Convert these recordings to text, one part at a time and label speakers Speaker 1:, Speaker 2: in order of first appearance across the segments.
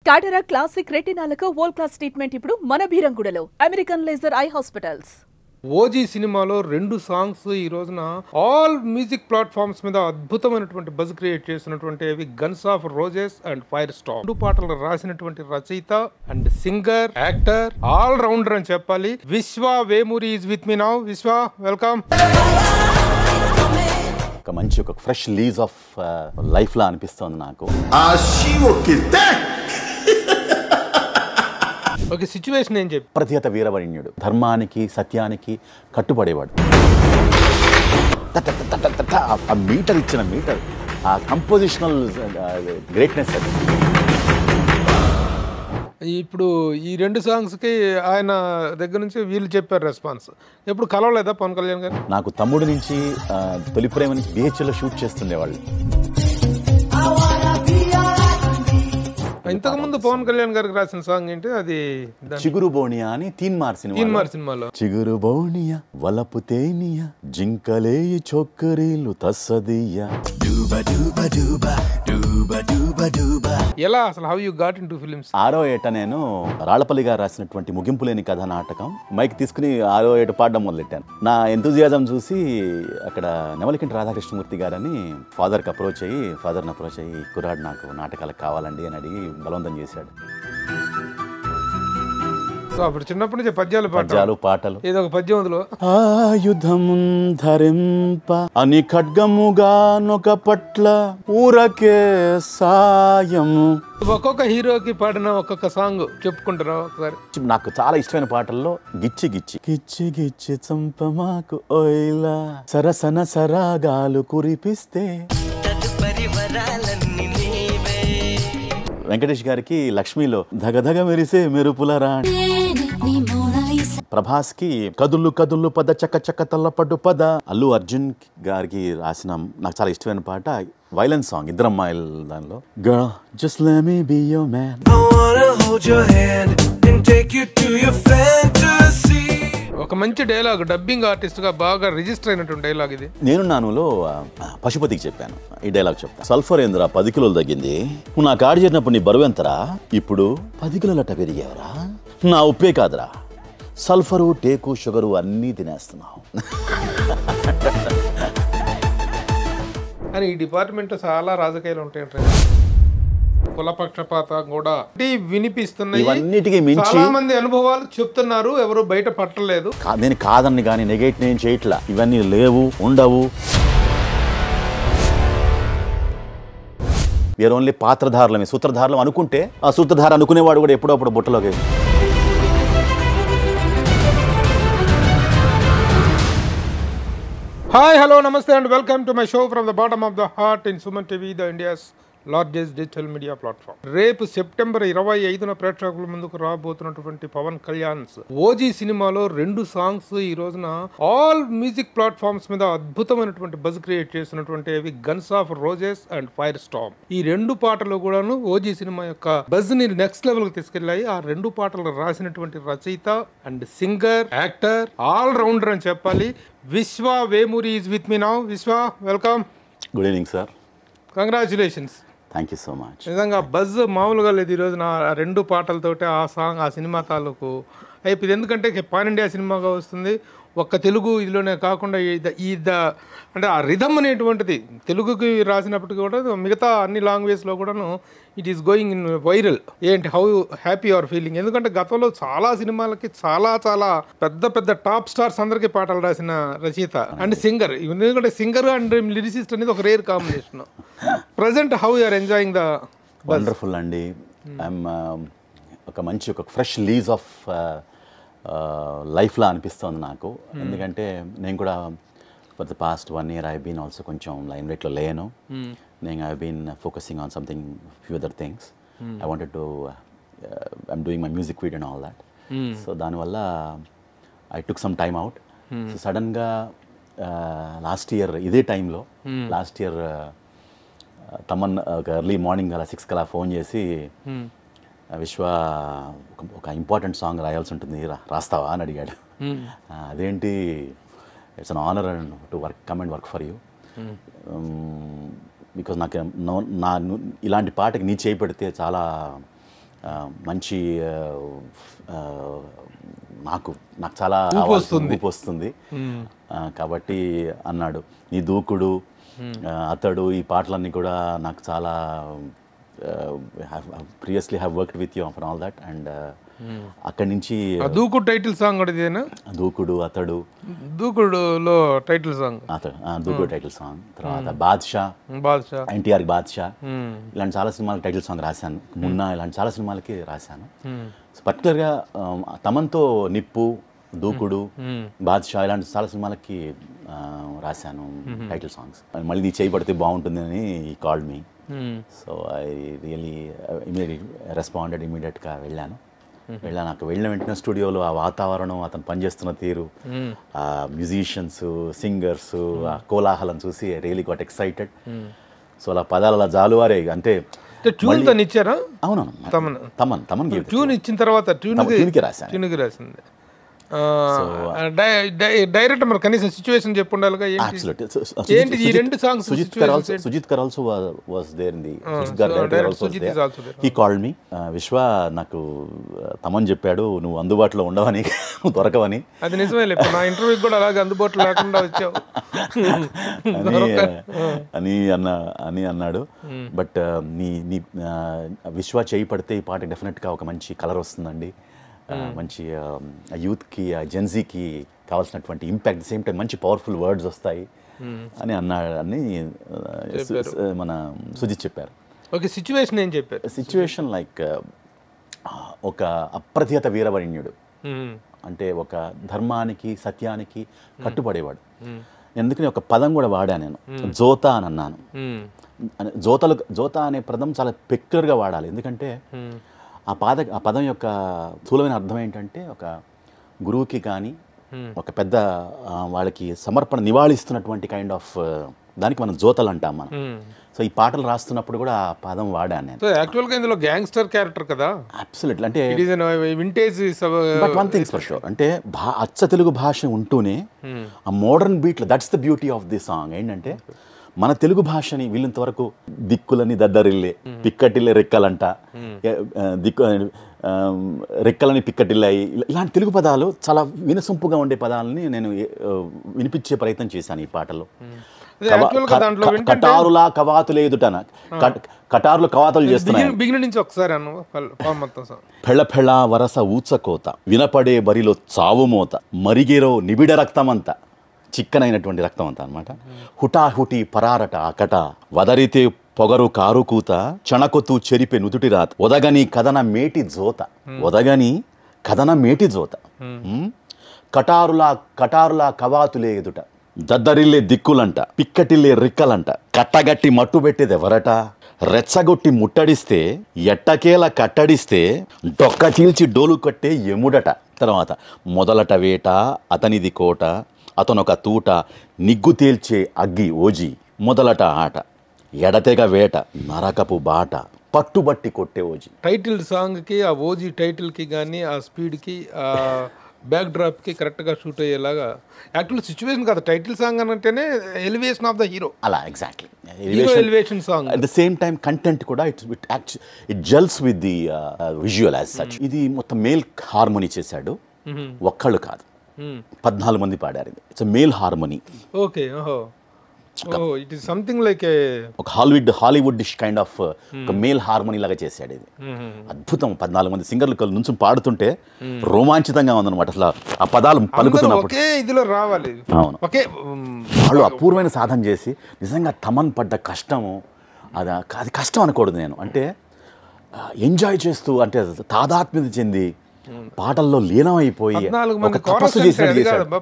Speaker 1: Cataract classic రెటినాలకు world class treatment ఇప్పుడు మన బీరంగూడలో American laser eye hospitals.
Speaker 2: OG సినిమాలో 2 సాంగ్స్ ఈ రోజున ఆల్ మ్యూజిక్ ప్లాట్ఫామ్స్ మీద అద్భుతమైనటువంటి బజ్ క్రియేట్ చేసినటువంటి guns of roses and fire Storm. 2 పాటలు రాసినటువంటి రచయిత and singer, actor, all rounder అని చెప్పాలి. Vishwa Vemuri is with me now. Vishwa, welcome.
Speaker 3: ఒక మంచి ఒక ఫ్రెష్ లీజ్ ఆఫ్ లైఫ్ లా అనిపిస్తోంది నాకు.
Speaker 2: ఓకే, సిచ్యువేషన్ ఏం చెప్పి?
Speaker 3: ప్రతిహత వీరవరణ్యుడు, ధర్మానికి సత్యానికి కట్టుబడేవాడు. ఆ మీటర్ ఇచ్చిన మీటర్, ఆ కంపోజిషనల్ గ్రేట్నెస్ అది.
Speaker 2: ఇప్పుడు ఈ 2 సాంగ్స్కి ఆయన దగ్గర నుంచి వీళ్ళు చెప్పారు రెస్పాన్స్. ఎప్పుడు కలవలేదా పవన్ కళ్యాణ్ గారు?
Speaker 3: నాకు తమ్ముడు నుంచి తొలి ప్రేమ నుంచి BHL లో షూట్ చేస్తుండేవాళ్ళు.
Speaker 2: ఇంతకుముందు పవన్ కళ్యాణ్ గారికి రాసిన సాంగ్ ఏంటి అది?
Speaker 3: చిగురు బోనియా అని తీన్మార్
Speaker 2: సినిమాలో.
Speaker 3: చిగురు బోనియా వలపు తేనియా జింకలేయి చొక్కరీలు తస్సదియా.
Speaker 2: ఎలా అసలు how you got into films?
Speaker 3: 6వ ఏట నేను రాళ్లపల్లి గారు రాసినటువంటి ముగింపు లేని కథ నాటకం మైక్ తీసుకుని 6వ ఏట పాడడం మొదలెట్టాను. నా ఎంతూజియాజం చూసి అక్కడ నెమలికంటి రాధాకృష్ణమూర్తి గారని ఫాదర్ని అప్రోచ్ అయ్యి కుర్రాడు నాకు నాటకాలకు కావాలండి అని అడిగి బలవంతం చేశాడు.
Speaker 2: అప్పుడు చిన్నప్పటి నుంచి పద్యాలు
Speaker 3: పాటలు.
Speaker 2: ఏదో ఒక పద్యం అందులో,
Speaker 3: ఆయుధం ధరింప అని ఖడ్గముగా నొక పట్ల ఊరకే సాయము.
Speaker 2: ఒక్కొక్క హీరోకి పాడిన ఒక్కొక్క సాంగ్ చెప్పుకుంటారా ఒకసారి?
Speaker 3: నాకు చాలా ఇష్టమైన పాటల్లో గిచ్చి గిచ్చి గిచ్చి గిచ్చి చంపమాకు ఓయిలా సరసన సరాగాలు కురిపిస్తే. వెంకటేష్ గారికి లక్ష్మిలో ధగధగ మెరిసే మెరుపుల రాణి. ప్రభాస్ కి కదులు కదులు పద చక్క చక్క తల్లపడ్డు పద. అల్లు అర్జున్ గారికి రాసిన నాకు చాలా ఇష్టమైన పాట వైలెన్స్ సాంగ్, ఇద్దరు అమ్మాయిల దానిలో. Girl, just let me be your man. I wanna hold your hand and take you to your fantasy.
Speaker 2: ఒక మంచి డైలాగ్, డబ్బింగ్ ఆర్టిస్ట్ గా బాగా రిజిస్టర్ అయినటువంటి డైలాగ్ ఇది.
Speaker 3: నేను నానులో పశుపతికి చెప్పాను ఈ డైలాగ్ చెప్తాను. సల్ఫర్ ఏందిరా 10 కిలోలు తగ్గింది, నువ్వు నా కాడి చేరినప్పుడు నీ బరువు ఎంతరా, ఇప్పుడు 10 కిలోలట పెరిగావరా, నా ఉప్పే కాదురా సల్ఫరు టేకు షుగరు అన్నీ తినేస్తున్నావు
Speaker 2: అని. ఈ డిపార్ట్మెంట్ చాలా రాజకీయాలు ఉంటాయంటే, కులపక్షపాతం కూడా వినిపిస్తున్నాయి.
Speaker 3: ఇవన్నిటికీ మించి
Speaker 2: చాలా మంది అనుభవాలు చెప్తున్నారు, ఎవరు బయట పట్టలేదు.
Speaker 3: నేను కాదని కానీ నెగెట్ నేను చేయట్లా, ఇవన్నీ లేవు, ఉండవు. వేరే ఓన్లీ పాత్రధారులమే, సూత్రధారులం అనుకుంటే ఆ సూత్రధార అనుకునేవాడు కూడా ఎప్పుడప్పుడు బుట్టలోకి.
Speaker 2: Hi, hello, namaste and welcome to my show from the bottom of the heart in Suman TV, the India's largest digital media platform. రేపు సెప్టెంబర్ 25న ప్రేక్షకుల ముందుకు రాబోతున్నటువంటి పవన్ కళ్యాణ్ ఓజీ సినిమాలో 2 సాంగ్స్ ఈ రోజున ఆల్ మ్యూజిక్ ప్లాట్ఫామ్స్ మీద అద్భుతమైనటువంటి బజ్ క్రియేట్ చేసినటువంటి guns of roses and fire storm. ఈ 2 పాటలు కూడాను ఓజీ సినిమా యొక్క బజ్ ని నెక్స్ట్ లెవెల్ కి తీసుకెళ్లాయి. ఆ 2 పాటలు రాసినటువంటి రచయిత and singer, actor, all rounder అని చెప్పాలి. Vishwa Vemuri is with me now. Vishwa, welcome.
Speaker 3: Good evening sir.
Speaker 2: Congratulations.
Speaker 3: Thank you so much.
Speaker 2: నిజంగా బజ్ మామూలుగా లేదు ఈ రోజున. 2 పాటలతోటి ఆ సాంగ్, ఆ సినిమా తాలూకు అయిపోయింది. ఎందుకంటే పాన్ ఇండియా సినిమాగా వస్తుంది. ఒక్క తెలుగు ఇదిలోనే కాకుండా అంటే ఆ రిథమ్ అనేటువంటిది తెలుగుకి రాసినప్పటికీ కూడా మిగతా అన్ని లాంగ్వేజ్లో కూడాను it is going in viral. ఏంటి, హౌ హ్యాపీ యువర్ ఫీలింగ్? ఎందుకంటే గతంలో చాలా సినిమాలకి చాలా చాలా పెద్ద పెద్ద టాప్ స్టార్స్ అందరికీ పాటలు రాసిన రచయిత అండ్ సింగర్. ఎందుకంటే సింగర్ అండ్ లిరిసిస్ట్ అనేది ఒక rare combination. Present how you are enjoying the?
Speaker 3: Wonderful అండి. ఐఎమ్ ఒక మంచి ఒక ఫ్రెష్ లీజ్ ఆఫ్ లైఫ్లా అనిపిస్తోంది నాకు. ఎందుకంటే నేను కూడా for the past 1 year I been also కొంచెం లైమ్ లైట్లో లేను. నేను I been focusing on something few other things. I wanted to I'm doing my music video and all that. So దానివల్ల I took some time out. So సడన్గా last year ఇదే టైంలో తమన్ ఒక early morning అలా 6 కలా ఫోన్ చేసి, విశ్వ ఒక ఇంపార్టెంట్ సాంగ్ రాయాల్సి ఉంటుంది, రాస్తావా అని అడిగాడు. అదేంటి, it's an honour to come and work for you. Because నాకు ఇలాంటి పాటకి నీ చేయి పెడితే చాలా మంచి నాకు చాలా ఊపు వస్తుంది. కాబట్టి అన్నాడు, నీ దూకుడు అతడు ఈ పాటలన్నీ కూడా నాకు చాలా previously have worked with you for all that. And అక్కడి నుంచి
Speaker 2: దూకుడు టైటిల్ సాంగ్ కూడా ఇదేనా?
Speaker 3: దూకుడు అతడు,
Speaker 2: దూకుడులో టైటిల్ సాంగ్
Speaker 3: దూకుడు టైటిల్ సాంగ్. తర్వాత బాద్షా, ఎన్టీఆర్ బాద్షా, ఇలాంటి చాలా సినిమాలకు టైటిల్ సాంగ్ రాశాను. మున్నా, ఇలాంటి చాలా సినిమాలకి రాశాను. పర్టికులర్గా తమన్తో నిప్పు, దూకుడు, బాద్షా ఇలాంటి చాలా సినిమాలకి రాశాను టైటిల్ సాంగ్స్. మళ్ళీ నీ చేయి పడితే బాగుంటుంది అని ఈ called me. So I really responded ఇమీడియట్గా వెళ్ళాను. అక్కడ వెళ్ళిన వెంటనే స్టూడియోలో ఆ వాతావరణం, అతను పనిచేస్తున్న తీరు, ఆ మ్యూజిషియన్స్, సింగర్స్, ఆ కోలాహలం చూసి రియలీ గాట్ ఎక్సైటెడ్. సో అలా పదాలు అలా జాలువారే. అంటే
Speaker 2: ట్యూన్ తను ఇచ్చారా?
Speaker 3: అవునవును, తమన్
Speaker 2: ట్యూన్ ఇచ్చిన తర్వాత ట్యూన్కి రాసింది. డైరెక్ట్ మరి కనీసం సిచ్యువేషన్ చెప్పు ఉండాలిగా. ఏంటి ఈ రెండు సాంగ్స్?
Speaker 3: సుజిత్ కర్ also was there in the he called me. Vishwa నాకు తమన్ చెప్పాడు, నువ్వు అందుబాటులో ఉండవని, నువ్వు దొరకవని.
Speaker 2: అది నిజమే, నా ఇంటర్వ్యూకి కూడా అలాగే అందుబాటులో లేకుండా వచ్చావు
Speaker 3: అని అన్నాడు. బట్ నీ విశ్వ చేయి పడితే ఈ పాట డెఫినెట్గా ఒక మంచి కలర్ వస్తుందండి, మంచి యూత్కి, జెన్జీకి కావాల్సినటువంటి ఇంపాక్ట్, సేమ్ టైం మంచి పవర్ఫుల్ వర్డ్స్ వస్తాయి అని అన్నాడని మన సుజిత్ చెప్పారు.
Speaker 2: ఓకే, సిచ్యువేషన్ ఏం చెప్పారు?
Speaker 3: సిచ్యువేషన్ లైక్ ఒక అప్రతిహత వీరవరణ్యుడు, అంటే ఒక ధర్మానికి సత్యానికి కట్టుబడేవాడు. ఎందుకని ఒక పదం కూడా వాడా నేను, జోతా అని అన్నాను. జోతా అనే పదం చాలా పెక్యులర్గా వాడాలి. ఎందుకంటే ఆ పదం యొక్క స్థూలమైన అర్థం ఏంటంటే, ఒక గురువుకి కానీ ఒక పెద్ద వాళ్ళకి సమర్పణ నివాళిస్తున్నటువంటి కైండ్ ఆఫ్ దానికి మనం జోతలు అంటాం మనం. సో ఈ పాటలు రాస్తున్నప్పుడు కూడా ఆ పదం వాడాను నేను.
Speaker 2: సో యాక్చువల్గా ఇందులో గ్యాంగ్స్టర్ క్యారెక్టర్ కదా?
Speaker 3: అబ్సల్యూట్లీ. అంటే
Speaker 2: vintage.
Speaker 3: But one things for sure, అంటే అచ్చ తెలుగు భాష ఉంటూనే ఆ మోడర్న్ బీట్లో, that's the beauty of the song. ఏంటంటే మన తెలుగు భాషని వీళ్ళంతవరకు దిక్కులని దద్దరిల్లే, పిక్కటిల్లే రెక్కలంట, రెక్కలని పిక్కటిల్లాయి, ఇలాంటి తెలుగు పదాలు చాలా వినసొంపుగా ఉండే పదాలని నేను వినిపించే ప్రయత్నం చేశాను ఈ పాటలో. కటారులా కవాతులు ఎదుటన, కటారులు కవాతులు చేస్తున్నాయి. ఫెళ ఫెళ వరస ఊచకోత, వినపడే బరిలో చావుమోత, మరిగేరో నిబిడ రక్తమంతా, చిక్కనైనటువంటి రక్తం అంతా అనమాట. హుటాహుటి పరారట అకట, వదరితే పొగరు కారు కూత, చణకొతు చెరిపే నుదుటి రాత, ఒదగని కథన మేటి జోత, ఒదగని కథన మేటి జోత, కటారులా కవాతులే ఎదుట, దద్దరిల్లే దిక్కులంట, పిక్కటిల్లే రిక్కలంట, కట్టగట్టి మట్టు పెట్టేది ఎవరట, రెచ్చగొట్టి ముట్టడిస్తే ఎట్టకేల కట్టడిస్తే, డొక్క చీల్చి డోలు కట్టే ఎముడట. తర్వాత మొదలట వేట అతనిది కోట, అతనొక తూట నిగ్గు తేల్చే అగ్గి ఓజీ, మొదలట ఆట ఎడతెగ వేట నరకపు బాట, పట్టుబట్టి కొట్టే ఓజీ.
Speaker 2: టైటిల్ సాంగ్కి, ఆ ఓజీ టైటిల్కి కానీ, ఆ స్పీడ్కి, ఆ బ్యాక్ డ్రాప్కి కరెక్ట్గా షూట్ అయ్యేలాగా యాక్చువల్ సిచ్యువేషన్ కాదు. టైటిల్ సాంగ్ అంటేనే ఎలివేషన్ ఆఫ్ ద హీరో.
Speaker 3: అలా exactly
Speaker 2: elevation song.
Speaker 3: At the same time content కూడా it gels with the visual as such. ఇది మొత్తం మేల్ హార్మోనీ చేశాడు, ఒక్కళ్ళు కాదు, 14 మంది పాడారు. It's male harmony.
Speaker 2: Okay, it is something like
Speaker 3: ఒక హాలీవుడ్ కైండ్ ఆఫ్ ఒక మేల్ హార్మోనీ లాగా చేశాడు ఇది. అద్భుతం. 14 మంది సింగర్లు నుంచి పాడుతుంటే రోమాంచితంగా ఉందన్నమాట. అసలు ఆ పదాలు పలుకుతున్నప్పుడు
Speaker 2: ఇదిలో రావాలి.
Speaker 3: అవును, వాళ్ళు అపూర్వమైన సాధన చేసి నిజంగా తమన్ పడ్డ కష్టము, అది కష్టం అనకూడదు నేను. అంటే ఎంజాయ్ చేస్తూ, అంటే తాదాత్మ్యత చెంది పాటల్లో లీనమైపోయి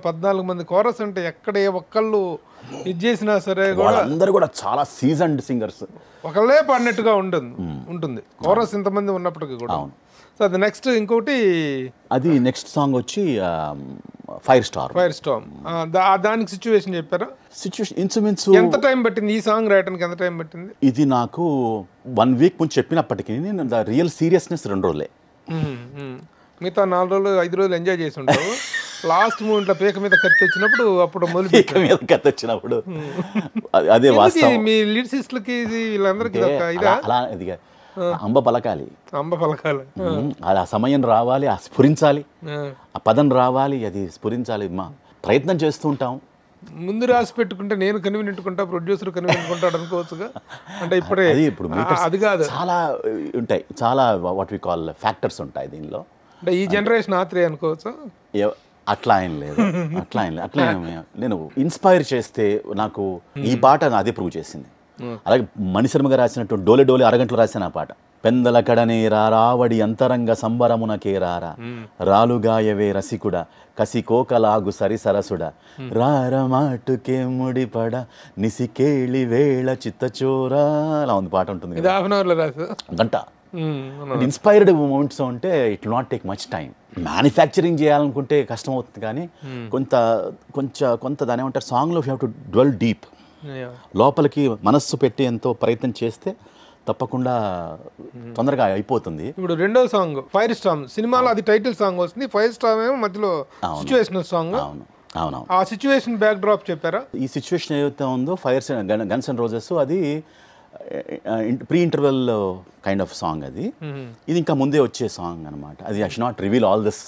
Speaker 2: 14 మంది కోరస్ అంటే ఎక్కడ ఏ ఒక్కళ్ళు ఇది చేసినా సరే
Speaker 3: అందరూ కూడా చాలా సీజన్డ్ సింగర్స్,
Speaker 2: ఒకళ్ళే పాడినట్టుగా ఉంటుంది కోరస్ ఇంతమంది ఉన్నప్పటికీ కూడా. సో అది నెక్స్ట్. ఇంకోటి
Speaker 3: అది నెక్స్ట్ సాంగ్ వచ్చి ఫైర్ స్టార్మ్.
Speaker 2: దానికి సిచ్యువేషన్ చెప్పారా?
Speaker 3: సిచ్యువేషన్ ఇన్సుమిన్స్
Speaker 2: ఎంత టైం పట్టింది ఈ సాంగ్ రాయడానికి? ఎంత టైం పట్టింది?
Speaker 3: ఇది నాకు 1 వీక్ ముందు చెప్పినప్పటికీ నేను ద రియల్ సీరియస్నెస్ 2 రోజులే.
Speaker 2: మిగతా 4 రోజులు 5 రోజులు ఎంజాయ్ చేసి ఉంటావు. లాస్ట్ మూమెంట్లో పేక మీద కత్తి వచ్చినప్పుడు అప్పుడు
Speaker 3: అదే వాస్తవం.
Speaker 2: మీ లిరిసిస్టులకి వీళ్ళందరికీ
Speaker 3: అలా అంబ పలకాలి,
Speaker 2: అంబ పలకాలి.
Speaker 3: అది ఆ సమయం రావాలి, ఆ స్ఫురించాలి, ఆ పదం రావాలి, అది స్ఫురించాలి. ప్రయత్నం చేస్తూ ఉంటాం.
Speaker 2: ముందు రాసి పెట్టుకుంటే నేను కనివినట్టుకుంటా, ప్రొడ్యూసర్ కనివినట్టుకుంటాడు అనుకోవచ్చుగా. అంటే ఇప్పుడే
Speaker 3: అది ఇప్పుడు
Speaker 2: అది కాదు,
Speaker 3: చాలా ఉంటాయి, చాలా వాట్ వి కాల్ ఫ్యాక్టర్స్ ఉంటాయి దీనిలో.
Speaker 2: అంటే ఈ జనరేషన్ ఆత్రేయ అనుకోవచ్చు.
Speaker 3: అట్లా ఏం లేదు, అట్లా నేను ఇన్స్పైర్ చేస్తే నాకు ఈ పాట అదే ప్రూవ్ చేసింది. అలాగే మణిశర్మగా రాసినట్టు డోలే డోలే అరగంటలో రాసిన పాట, పెందల కడనే రావడి అంతరంగ సంబరమునకే రారా, రాలుగాయవే రసికుడ కసి కోకలాగు సరి సరసుడ, రారమాటుకే ముడిపడ నిసికేళి వేళ చిత్తచోరా, అలా ఉంది పాట ఉంటుంది.
Speaker 2: ఇది హాఫ్ అన్ అవర్లో రాసు
Speaker 3: గంట. ఇన్స్పైర్డ్ మూమెంట్స్ అంటే it will not take much time. Manufacturing చేయాలనుకుంటే కష్టం అవుతుంది, కానీ కొంత దాని ఏమంటారు, సాంగ్లో you have to dwell deep, లోపలికి మనస్సు పెట్టి ఎంతో ప్రయత్నం చేస్తే తప్పకుండా తొందరగా అయిపోతుంది.
Speaker 2: ఇప్పుడు రెండో సాంగ్ ఫైర్ స్టామ్ సినిమాలో అది టైటిల్ సాంగ్ వస్తుంది, ఫైర్ స్టామ్ ఏమో మధ్యలో సిచ్యువేషనల్ సాంగ్.
Speaker 3: అవును,
Speaker 2: ఆ సిచ్యువేషన్ బ్యాక్ డ్రాప్ చెప్పారా?
Speaker 3: ఈ సిచ్యువేషన్ ఏదైతే ఉందో ఫైర్ గన్స్ అండ్ రోజెస్, అది pre interval kind of song. అది ఇది ఇంకా ముందే వచ్చే సాంగ్ అనమాట. అది I should not reveal all this,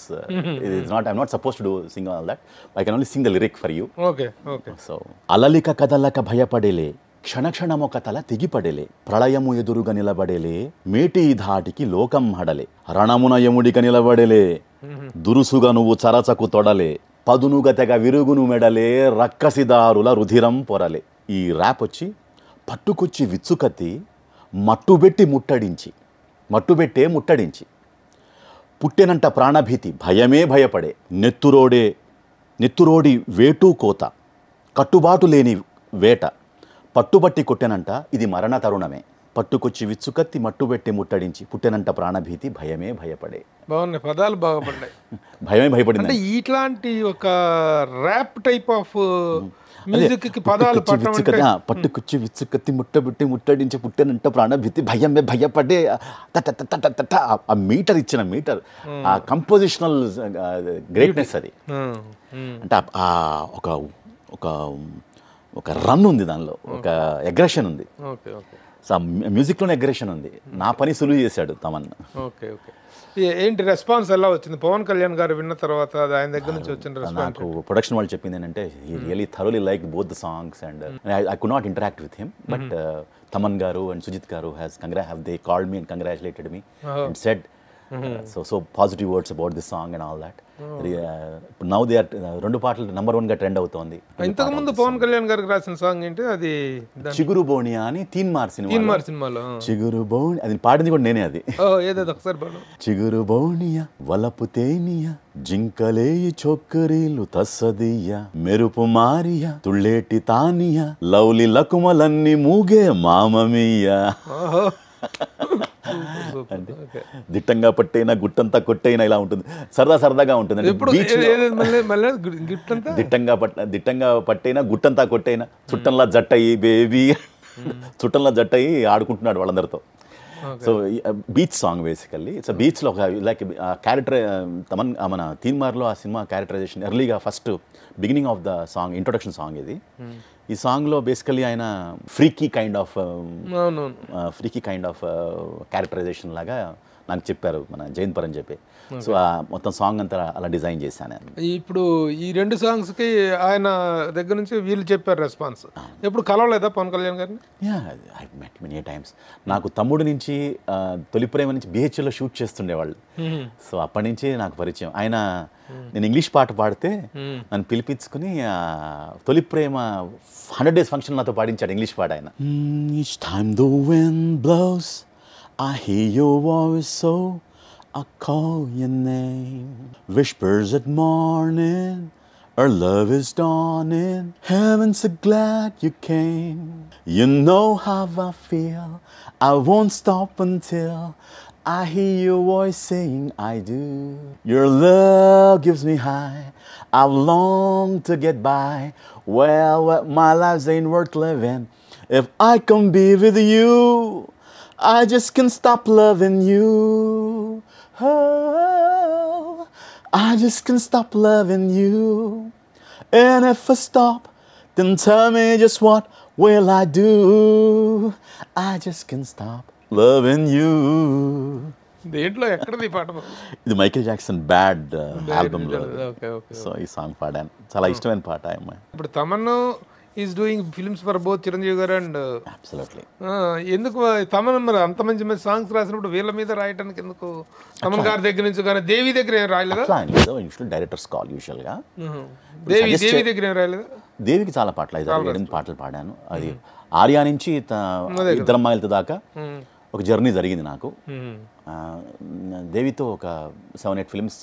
Speaker 3: I'm not suppose to do sing all that, I can only sing the lyric for you.
Speaker 2: Okay.
Speaker 3: So అలలిక కదలక భయపడేలే, క్షణక్షణమొక తల తెగిపడేలే, ప్రళయము ఎదురుగా నిలబడేలే, మేటి ధాటికి లోకం హడలే, రణమున యముడిక నిలబడేలే, దురుసుగా నువ్వు చరచకు తొడలే, పదునుగ తెగ విరుగును మెడలే, రక్కసిదారుల రుధిరం పొరలే. ఈ ర్యాప్ వచ్చి పట్టుకొచ్చి విచ్చుకత్తి మట్టుబెట్టే ముట్టడించి, పుట్టెనంట ప్రాణభీతి భయమే భయపడే, నెత్తురోడి వేటు కోత, కట్టుబాటు లేని వేట, పట్టుబట్టి కొట్టెనంట ఇది మరణ తరుణమే, పట్టుకొచ్చి విచ్చుకత్తి మట్టుబెట్టి ముట్టడించి, పుట్టెనంట ప్రాణభీతి భయమే భయపడే.
Speaker 2: బాగున్నాయి పదాలు, బాగా పడ్డాయి.
Speaker 3: భయమే భయపడింది.
Speaker 2: అంటే ఇట్లాంటి ఒక ర్యాప్ టైప్ ఆఫ్ మ్యూజిక్ కి పదాలు
Speaker 3: పట్టుకొచ్చి విచ్చుకత్తి ముట్టడించి, పుట్టెనంట ప్రాణభీతి భయమే భయపడే, ఆ మీటర్ ఆ కంపోజిషనల్ గ్రేట్నెస్ అది. అంటే ఒక రన్ ఉంది దానిలో, ఒక అగ్రెషన్ ఉంది. సో మ్యూజిక్లోనే అగ్రెషన్ ఉంది. నా పని సులువు చేశాడు తమన్.
Speaker 2: ఓకే. ఏంటి రెస్పాన్స్ ఎలా వచ్చింది పవన్ కళ్యాణ్ గారు విన్న తర్వాత? ఆయన దగ్గర నుంచి వచ్చిన రెస్పాన్స్?
Speaker 3: నాకు ప్రొడక్షన్ వాళ్ళు చెప్పింది ఏంటంటే he really thoroughly like both the songs and I could not interact with him, but Thaman గారు అండ్ సుజిత్ గారు have they called me and congratulated me and said so positive words about this song and all that. Now they are రెండు పాటలు number 1 గా trend అవుతోంది.
Speaker 2: ఇంతకు ముందు పవన్ కళ్యాణ్ గారికి రాసిన సాంగ్ ఏంటి? అది
Speaker 3: చిగురు బోనియా అని తీన్మార్
Speaker 2: సినిమాలో
Speaker 3: చిగురు బోని, అది పాడింది కూడా నేనే. అది
Speaker 2: ఏదో ఒకసారి పాడు.
Speaker 3: చిగురు బోనియా వలపు తేనియా జింకలేయి చొక్కరీలు తస్సదియ్య, మెరుపు మారియా తుళ్ళేటి తానియా, లౌలి లకుమలన్నీ మూగే మామమియ్య. దిట్టంగా పట్టైనా గుట్టంతా కొట్టైనా ఇలా ఉంటుంది, సరదాగా ఉంటుంది. దిట్టంగా పట్టైనా గుట్టంతా కొట్టైనా, చుట్టంలా జట్టయి బేబీ, చుట్టంలా జట్టయి ఆడుకుంటున్నాడు వాళ్ళందరితో. So beach song basically. It's బీచ్లో ఒక లైక్ క్యారెక్టర్ తమన్ మన తీన్మార్లో ఆ సినిమా క్యారెక్టరైజేషన్ ఎర్లీగా first beginning of the song introduction song ఇది. ఈ సాంగ్లో బేసికలీ ఆయన ఫ్రీకీ కైండ్ ఆఫ్ క్యారెక్టరైజేషన్ లాగా నాకు చెప్పారు మన జయంత్ అని చెప్పి. సో మొత్తం సాంగ్ అంతా అలా డిజైన్ చేశాను.
Speaker 2: ఇప్పుడు ఈ రెండు సాంగ్స్కి ఆయన దగ్గర నుంచి వీళ్ళు చెప్పారు రెస్పాన్స్. ఎప్పుడు కలవలేదా పవన్ కళ్యాణ్ గారిని?
Speaker 3: I met many times. నాకు తమ్ముడు నుంచి తొలి ప్రేమ నుంచి BHLలో షూట్ చేస్తుండేవాళ్ళు. సో అప్పటి నుంచి నాకు పరిచయం. ఆయన నేను ఇంగ్లీష్ పాట పాడితే నన్ను పిలిపించుకుని తొలి ప్రేమ 100 days ఫంక్షన్ నాతో పాడించాడు ఇంగ్లీష్ పాట ఆయన. Each time the wind blows I hear your voice, so I call your name. Whispers at morning, our love is dawning. Heaven's so glad you came. You know how I feel. I won't stop until I hear your voice saying I do. Your love gives me high. I've longed to get by. Well, my life ain't worth living if I can't be with you. I just can't stop loving you. Oh, I just can't stop loving you. And if I stop, then tell me just what will I do? I just can't stop loving you.
Speaker 2: దేంట్లో ఎక్కడది పాట?
Speaker 3: ఇది Michael Jackson bad ఆల్బమ్లో.
Speaker 2: Okay okay.
Speaker 3: So ఈ song పాడాను, చాలా ఇష్టమైన పాట అమ్మాయి.
Speaker 2: ఇప్పుడు Thaman is doing films for both Chiranjeevi garu and
Speaker 3: absolutely.
Speaker 2: ఎందుకు తమన్ మరి అంత మంచి మంచి సాంగ్స్ రాసినప్పుడు వీళ్ళ మీద రాయడానికి ఎందుకు? తమన్ గారి దగ్గర నుంచి కానీ దేవి దగ్గర ఏం రాయలేదా?
Speaker 3: యూజువల్ డైరెక్టర్స్ కాల్ యూజువల్గా.
Speaker 2: దేవి దగ్గర ఏం రాయలేదా?
Speaker 3: దేవికి చాలా పాటలు, 5-6 పాటలు పాడాను. అది ఆర్యా నుంచి ఇద్దరు అమ్మాయిలతో దాకా ఒక జర్నీ జరిగింది నాకు. దేవితో ఒక 7-8 ఫిల్మ్స్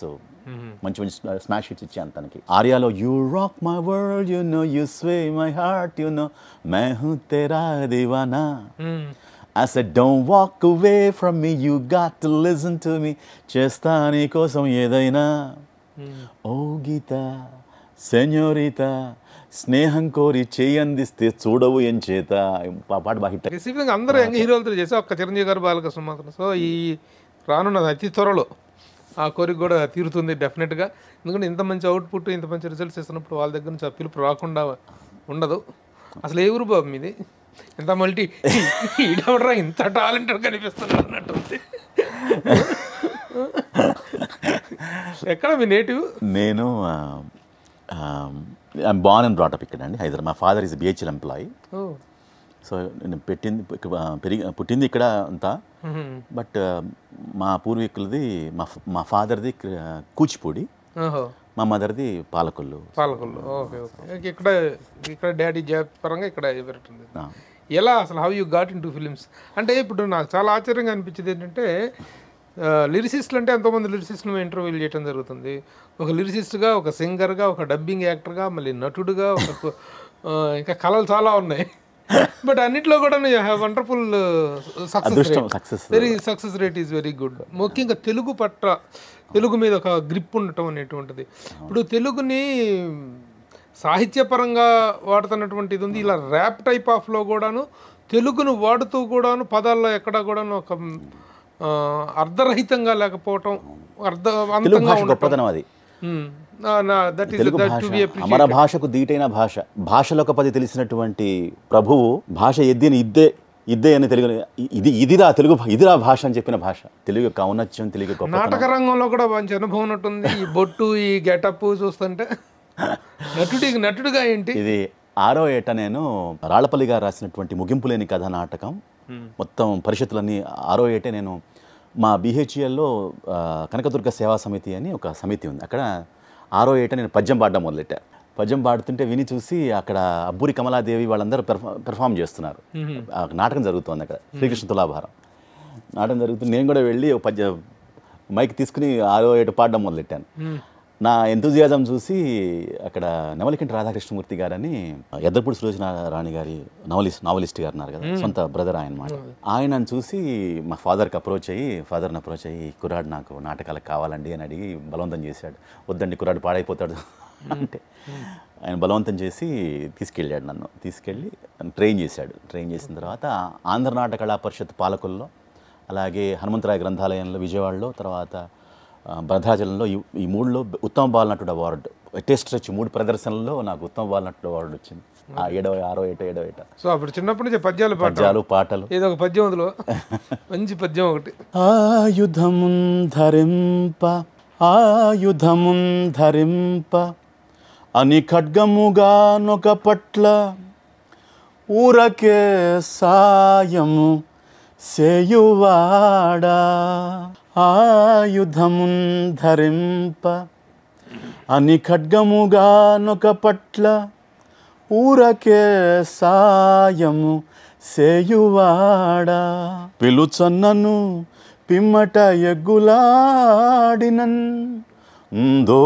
Speaker 3: మంచి మంచి స్మాష్ హిట్స్ ఇచ్చాను తనకి. ఆర్యాలో you rock my world you know you sway my heart you know మై హూ తెరా దీవానా. I said don't walk away from me, you got to listen to me, చేస్తా నీ కోసం ఏదైనా. ఓ గీత సెన్యోరితా స్నేహం కోరి చేయి అందిస్తే చూడవు ఏం చేత. పాట బాగా హిట్.
Speaker 2: బేసిక్గా అందరూ యంగ్ హీరోలతో చేసి ఒక్క చిరంజీవి గారు బాలకృష్ణ మాత్రం. సో ఈ రానున్నది అతి త్వరలో ఆ కోరిక కూడా తీరుతుంది డెఫినెట్గా. ఎందుకంటే ఇంత మంచి అవుట్పుట్, ఇంత మంచి రిజల్ట్స్ ఇస్తున్నప్పుడు వాళ్ళ దగ్గర నుంచి ఆ పిలుపు రాకుండా ఉండదు. అసలు ఏ ఊరు బాబు మీది? ఎంత మల్టీ ఈడవడరా ఇంత టాలెంటెడ్ కనిపిస్తున్నాడు అన్నట్టుంది. ఎక్కడ మీ నేటివ్?
Speaker 3: నేను I'm born and brought up ఇక్కడ అండి, హైదరాబాద్. మా father is BHEL employee. So నేను పుట్టింది ఇక్కడ అంతా. బట్ మా పూర్వీకులది మా ఫాదర్ది కూచిపూడి, మా మదర్ది పాలకొల్లు.
Speaker 2: Okay okay. ఇక్కడ డాడీ జాబ్ పరంగా ఇక్కడ పెరుగుతుంది. ఎలా అసలు how you got into films? అంటే ఇప్పుడు నాకు చాలా ఆశ్చర్యంగా అనిపించింది ఏంటంటే, లిరిసిస్టులు అంటే ఎంతోమంది లిరిసిస్టులు ఇంటర్వ్యూలు చేయడం జరుగుతుంది. ఒక లిరిసిస్ట్గా, ఒక సింగర్గా, ఒక డబ్బింగ్ యాక్టర్గా, మళ్ళీ నటుడుగా, ఒక ఇంకా కళలు చాలా ఉన్నాయి. బట్ అన్నిట్లో కూడా wonderful success, very success rate is very good. ముఖ్యంగా తెలుగు మీద ఒక గ్రిప్ ఉండటం అనేటువంటిది. ఇప్పుడు తెలుగుని సాహిత్యపరంగా వాడుతున్నటువంటిది ఉంది. ఇలా ర్యాప్ టైప్ ఆఫ్లో కూడాను తెలుగును వాడుతూ కూడాను పదాల్లో ఎక్కడా కూడాను ఒక అర్ధరహితంగా లేకపోవటం, అర్థవంతంగా ఉండటం.
Speaker 3: అమర భాషకు దీటైన భాష, భాషలో 10 తెలిసినటువంటి ప్రభువు భాష ఎద్దిని ఇద్దే అని తెలుగు ఇదిరా తెలుగు ఇదిరా భాష అని చెప్పిన భాష. తెలుగు యొక్క ఔన్నత్యం, తెలుగు యొక్క
Speaker 2: నాటక రంగంలో కూడా మంచి అనుభవం ఉన్నట్టుంది. ఈ బొట్టు, ఈ గెటప్ చూస్తుంటే నటుడిగా ఏంటి
Speaker 3: ఇది 6వ ఏట నేను రాళ్లపల్లి గారు రాసినటువంటి ముగింపు లేని కథ నాటకం మొత్తం పరిషత్తులన్నీ 6వ ఏటే నేను మా బిహెచ్ఎల్లో కనకదుర్గ సేవా సమితి అని ఒక సమితి ఉంది. అక్కడ 6వ ఏట నేను పద్యం పాడడం మొదలెట్టా. పద్యం పాడుతుంటే విని చూసి అక్కడ అబ్బూరి కమలాదేవి వాళ్ళందరూ పెర్ఫామ్ చేస్తున్నారు. నాటకం జరుగుతుంది అక్కడ, శ్రీకృష్ణ తులాభారం నాటకం జరుగుతుంది. నేను కూడా వెళ్ళి ఒక మైక్ తీసుకుని 6వ ఏట పాడడం మొదలెట్టాను. నా ఎంతూజియాజం చూసి అక్కడ నెమలికంటి రాధాకృష్ణమూర్తి గారని ఎద్దపూడి సులోచన రాణి గారి నావలిస్ట్ గారు ఉన్నారు కదా, సొంత బ్రదర్ ఆయన మాట. ఆయనను చూసి మా ఫాదర్ని అప్రోచ్ అయ్యి కుర్రాడు నాకు నాటకాలకు కావాలండి అని అడిగి బలవంతం చేశాడు. వద్దండి కుర్రాడు పాడైపోతాడు అంటే ఆయన బలవంతం చేసి తీసుకెళ్ళాడు. నన్ను తీసుకెళ్ళి ట్రైన్ చేసిన తర్వాత ఆంధ్ర నాటక కళా పరిషత్ పాలకుల్లో, అలాగే హనుమంతరాయ గ్రంథాలయంలో విజయవాడలో, తర్వాత భద్రాచలంలో, ఈ 3లో ఉత్తమ బాలనటుడు అవార్డు, టేస్ట్ స్ట్రెచ్ 3 ప్రదర్శనల్లో నాకు ఉత్తమ బాలనటుడు అవార్డు వచ్చింది. 7వ, 6వ ఏట.
Speaker 2: సో అప్పుడు చిన్నప్పటి నుంచి పద్యాలు పాటలు ఏదో ఒక పద్యం అందులో మంచి పద్యం ఒకటి.
Speaker 3: ఆయుధమున్ ధరింప అని ఖడ్గముగా నొక పట్ల ఊరకే సాయము సేయువాడా. ఆయుధమున్ ధరింప అని ఖడ్గముగా నొక పట్ల ఊరకే సాయము సేయువాడా. పిలుచన్నను పిమ్మట ఎగ్గులాడినన్ దో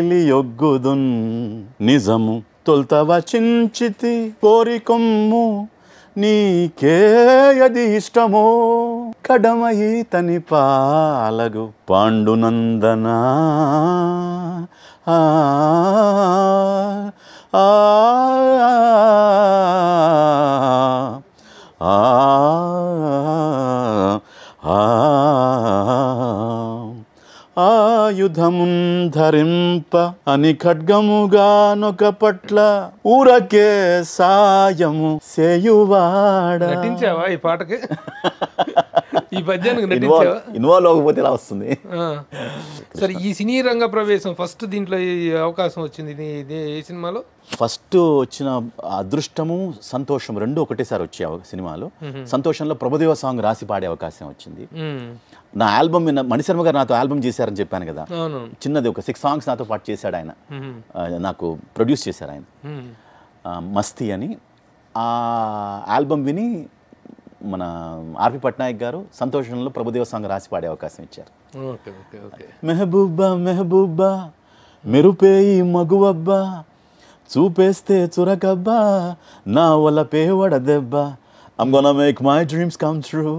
Speaker 3: ఇలి యొగ్గుదున్ నిజము తొల్త వచించితి కోరికొమ్ము నీకే అది ఇష్టమో కడమయి తని పాలగు పాండునందనా. ఆయుధమున్ ధరింప అని ఖడ్గముగా నొక పట్ల ఊరకే సాయము సేయువాడ.
Speaker 2: నటించావా ఈ పాటకి? ఈ పద్యానికి నటించావా?
Speaker 3: ఇన్వాల్వ్ అవ్వకపోతే ఇలా వస్తుంది.
Speaker 2: సరే, ఈ సినీ రంగ ప్రవేశం ఫస్ట్ దీంట్లో ఈ అవకాశం వచ్చింది ఇది ఏ సినిమాలో?
Speaker 3: ఫస్ట్ వచ్చిన అదృష్టము సంతోషం రెండు ఒకటేసారి వచ్చే సినిమాలో. సంతోషంలో ప్రభుదేవ సాంగ్ రాసి పాడే అవకాశం వచ్చింది. నా ఆల్బమ్ మణిశర్మ గారు నాతో ఆల్బమ్ చేశారని చెప్పాను కదా, చిన్నది ఒక 6 సాంగ్స్ నాతో పాటు చేశాడు ఆయన, నాకు ప్రొడ్యూస్ చేశారు ఆయన, మస్తీ అని. ఆ ఆల్బమ్ విని మన ఆర్పి పట్నాయక్ గారు సంతోషంలో ప్రభుదేవ సాంగ్ రాసి పాడే అవకాశం ఇచ్చారు. మెహబూబా మెహబూబా మెరుపేయి మగువబ్బా చూపేస్తే చురకబ్బా నా వల్ల పేవడ దెబ్బ I'm gonna make my dreams come true.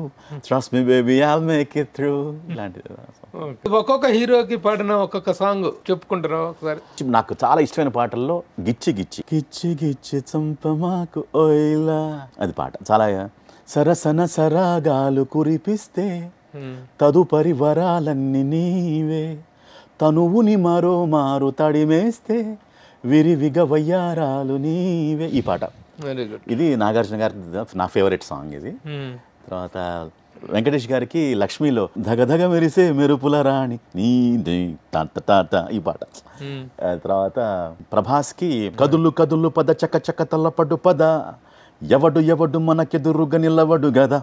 Speaker 3: Trust me baby, I'll make it through. ఇలాంటిది.
Speaker 2: ఒక్కొక్క హీరోకి పాడిన ఒక్కొక్క సాంగ్ చెప్పుకుంటారా ఒకసారి?
Speaker 3: నాకు చాలా ఇష్టమైన పాటల్లో గిచ్చి గిచ్చి గిచ్చి గిచ్చి చంపమాకు ఓయిలా అది పాట చాలా. సరసన సరాగాలు కురిపిస్తే తదుపరి వరాలన్నీ నీవే, తనువుని మరో మారు తడిమేస్తే విరివిగా వయ్యారాలు నీవే. ఈ పాట ఇది నాగార్జున గారి నా ఫేవరెట్ సాంగ్ ఇది. తర్వాత వెంకటేష్ గారికి లక్ష్మిలో ధగధగ మెరిసే మెరుపుల రాణి నీ తాత ఈ పాట. తర్వాత ప్రభాస్కి కదులు కదులు పద చక్క చక్క తల్లపడు పద ఎవడు ఎవడు మనకెదురుగా నిలవడు గదా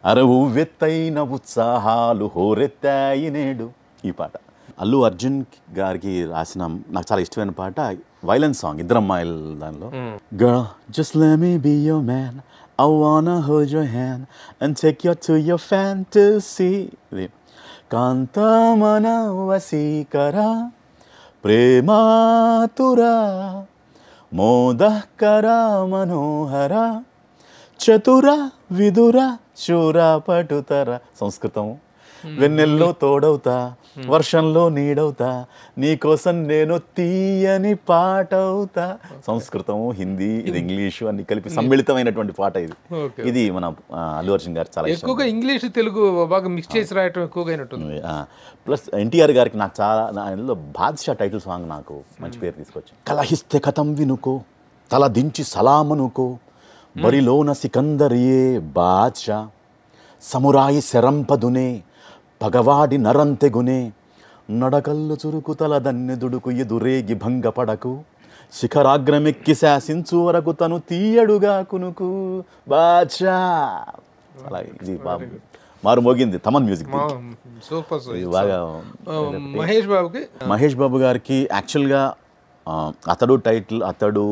Speaker 3: అరవు వెత్తైన ఉత్సాహాలు హోరెత్తాయి నేడు ఈ పాట. అల్లు అర్జున్ గారికి రాసిన నాకు చాలా ఇష్టమైన పాట వైలెన్స్ సాంగ్ ఇద్దరమ్మాయిల దానిలో. Girl, just let me be your man, I wanna hold your hand and take you to your fantasy. ఇది కాంతమన వసీకర ప్రేమాతుర మోదకర మనోహర చతుర విదుర శూర పటుతర. సంస్కృతం. వెన్నెల్లో తోడవుతా వర్షంలో నీడవుతా నీకోసం నేను తీయని పాట అవుతా. సంస్కృతం, హిందీ, ఇది ఇంగ్లీషు అన్ని కలిపి సమ్మిళితమైనటువంటి పాట ఇది. ఇది మన అల్లు అర్జున్ గారు చాలా
Speaker 2: ఎక్కువగా ఇంగ్లీష్ తెలుగు బాగా మిక్స్ చేసి రాయటం ఎక్కువగా అయినట్టుంది.
Speaker 3: ప్లస్ ఎన్టీఆర్ గారికి నాకు చాలా ఇందులో బాద్షా టైటిల్ సాంగ్ నాకు మంచి పేరు తీసుకొచ్చి. కలహిస్తే కథం వినుకో తల దించి సలామనుకో బరిలోన సికందరియే బాద్షా సమురాయి శరంపదునే పగవాడి నరంతెగునే నడకల్లు చురుకు తల దన్నెదుడుకు ఎదురేగి భంగపడకు శిఖరాగ్రమెక్కి శాసించు వరకు తను తీయడుగా కునుకు బాద్షా. అలా ఇది మారు మోగింది తమన్ మ్యూజిక్. బాగా మహేష్ బాబు గారికి యాక్చువల్గా అతడు టైటిల్, అతడు,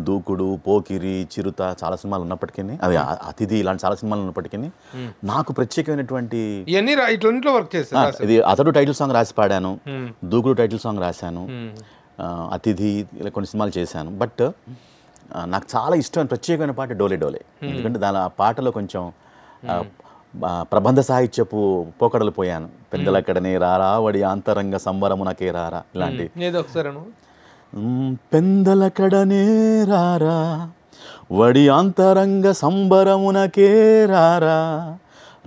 Speaker 3: దూకుడు, పోకిరి, చిరుత చాలా సినిమాలు ఉన్నప్పటికీ, అది అతిథి ఇలాంటి చాలా సినిమాలు ఉన్నప్పటికీ నాకు ప్రత్యేకమైనటువంటి ఇది అతడు టైటిల్ సాంగ్ రాసి పాడాను, దూకుడు టైటిల్ సాంగ్ రాశాను, అతిథి ఇలా కొన్ని సినిమాలు చేశాను. బట్ నాకు చాలా ఇష్టమైన ప్రత్యేకమైన పాట డోలే డోలే. ఎందుకంటే దాని ఆ పాటలో కొంచెం ప్రబంధ సాహిత్యపు పోకడలు పోయాను. పెద్దలక్కడనే రారా వడి అంతరంగ సంబరమునకే రారా ఇలాంటి. పెందలకడనే రారా వడి అంతరంగ సంబరమునకే రారా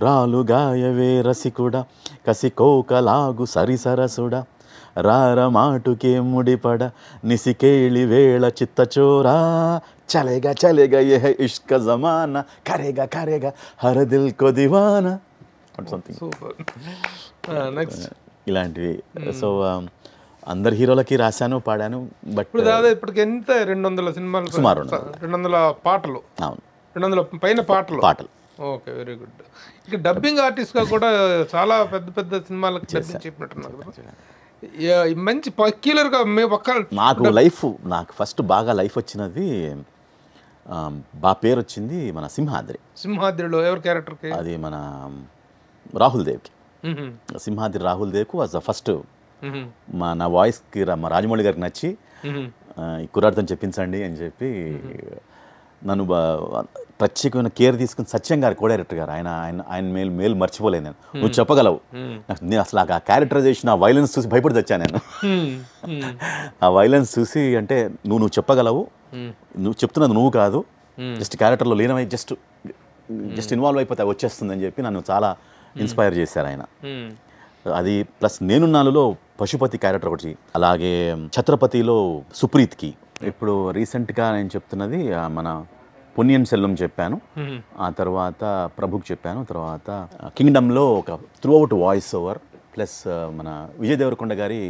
Speaker 3: రాలుగాయవే రసికుడ కసికోకలాగు సరిసరసుడ రార మాటుకే ముడిపడ నిసికేళి వేళ చిత్తచోరా చలేగా చలేగా యహ ఇష్క జమానా కరేగా కరేగా హర దిల్ కో దివానా సంథింగ్ ఇలాంటివి. సో అందరు హీరోలకి రాశాను, పాడాను. బట్
Speaker 2: ఇప్పటికి ఎంత 200 సినిమాలు
Speaker 3: సుమారు
Speaker 2: 200 పాటలు.
Speaker 3: అవును,
Speaker 2: 200 పైన పాటలు. Okay, very good. ఇక డబ్బింగ్ ఆర్టిస్ట్ గా కూడా చాలా పెద్ద పెద్ద సినిమాలకు డబ్బింగ్ చెప్పినట్టున్నారు కదా. మంచి పర్క్యులర్ గా
Speaker 3: నాకు లైఫ్, నాకు ఫస్ట్ బాగా లైఫ్ వచ్చినది బాగా పేరు వచ్చింది మన సింహాద్రి.
Speaker 2: సింహాద్రిలో ఎవరి క్యారెక్టర్కి?
Speaker 3: అది మన రాహుల్ దేవ్కి. సింహాద్రి రాహుల్ దేవ్కు వాజ్ ద ఫస్ట్. నా వాయిస్కి మా రాజమౌళి గారికి నచ్చి ఈ కుర్రాడితో చెప్పించండి అని చెప్పి నన్ను ప్రత్యేకమైన కేర్ తీసుకుని సత్యం గారు కో డైరెక్టర్ గారు, ఆయన మేలు మర్చిపోలేదు నేను. నువ్వు చెప్పగలవు. నేను అసలు ఆ క్యారెక్టరైజేషన్, ఆ వైలెన్స్ చూసి భయపడి వచ్చాను నేను. ఆ వైలెన్స్ చూసి అంటే నువ్వు చెప్పగలవు, నువ్వు చెప్తున్నది నువ్వు కాదు, జస్ట్ క్యారెక్టర్లో లీనమై జస్ట్ ఇన్వాల్వ్ అయిపోతే వచ్చేస్తుందని చెప్పి నన్ను చాలా ఇన్స్పైర్ చేశారు ఆయన. అది ప్లస్ నేనున్నానులో పశుపతి క్యారెక్టర్ ఒకటి, అలాగే ఛత్రపతిలో సుప్రీత్కి. ఇప్పుడు రీసెంట్గా నేను చెప్తున్నది మన పొన్నియిన్ సెల్వం చెప్పాను, ఆ తర్వాత ప్రభుకి చెప్పాను, తర్వాత కింగ్డమ్లో ఒక through out voice over plus మన విజయ్ దేవరకొండ గారి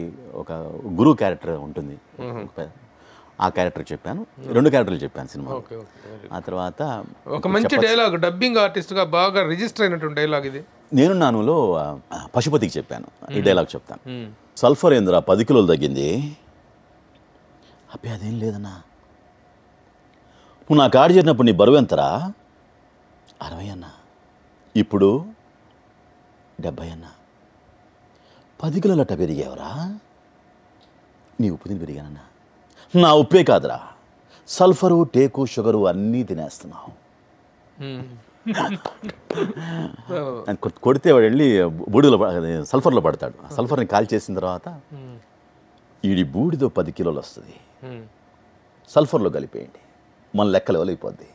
Speaker 3: ఒక గురు క్యారెక్టర్ ఉంటుంది, ఆ క్యారెక్టర్ చెప్పాను. 2 క్యారెక్టర్లు చెప్పాను సినిమా. ఆ తర్వాత
Speaker 2: ఒక మంచి డైలాగ్, డబ్బింగ్ ఆర్టిస్ట్గా బాగా రిజిస్టర్ అయినటువంటి డైలాగ్ ఇది.
Speaker 3: నేను నానులో పశుపతికి చెప్పాను, ఈ డైలాగ్ చెప్తాను. సల్ఫర్ ఏందిరా 10 కిలోలు తగ్గింది? అబ్బే అదేం లేదన్నా. నువ్వు నా కాడి చేరినప్పుడు నీ బరువు ఎంతరా? 60 అన్నా. ఇప్పుడు 70 అన్నా. 10 కిలోలట పెరిగేవరా? నీ ఉప్పు తిని పెరిగానన్నా. నా ఉప్పే కాదురా, సల్ఫరు, టేకు, షుగరు అన్నీ తినేస్తున్నావు. కొడితే వాడు వెళ్ళి బూడిలో సల్ఫర్లో పడతాడు. ఆ సల్ఫర్ని కాల్ చేసిన తర్వాత ఈడి బూడిదో 10 కిలోలు వస్తుంది, సల్ఫర్లో కలిపేయండి, మన లెక్కలు ఎవరైపోద్ది.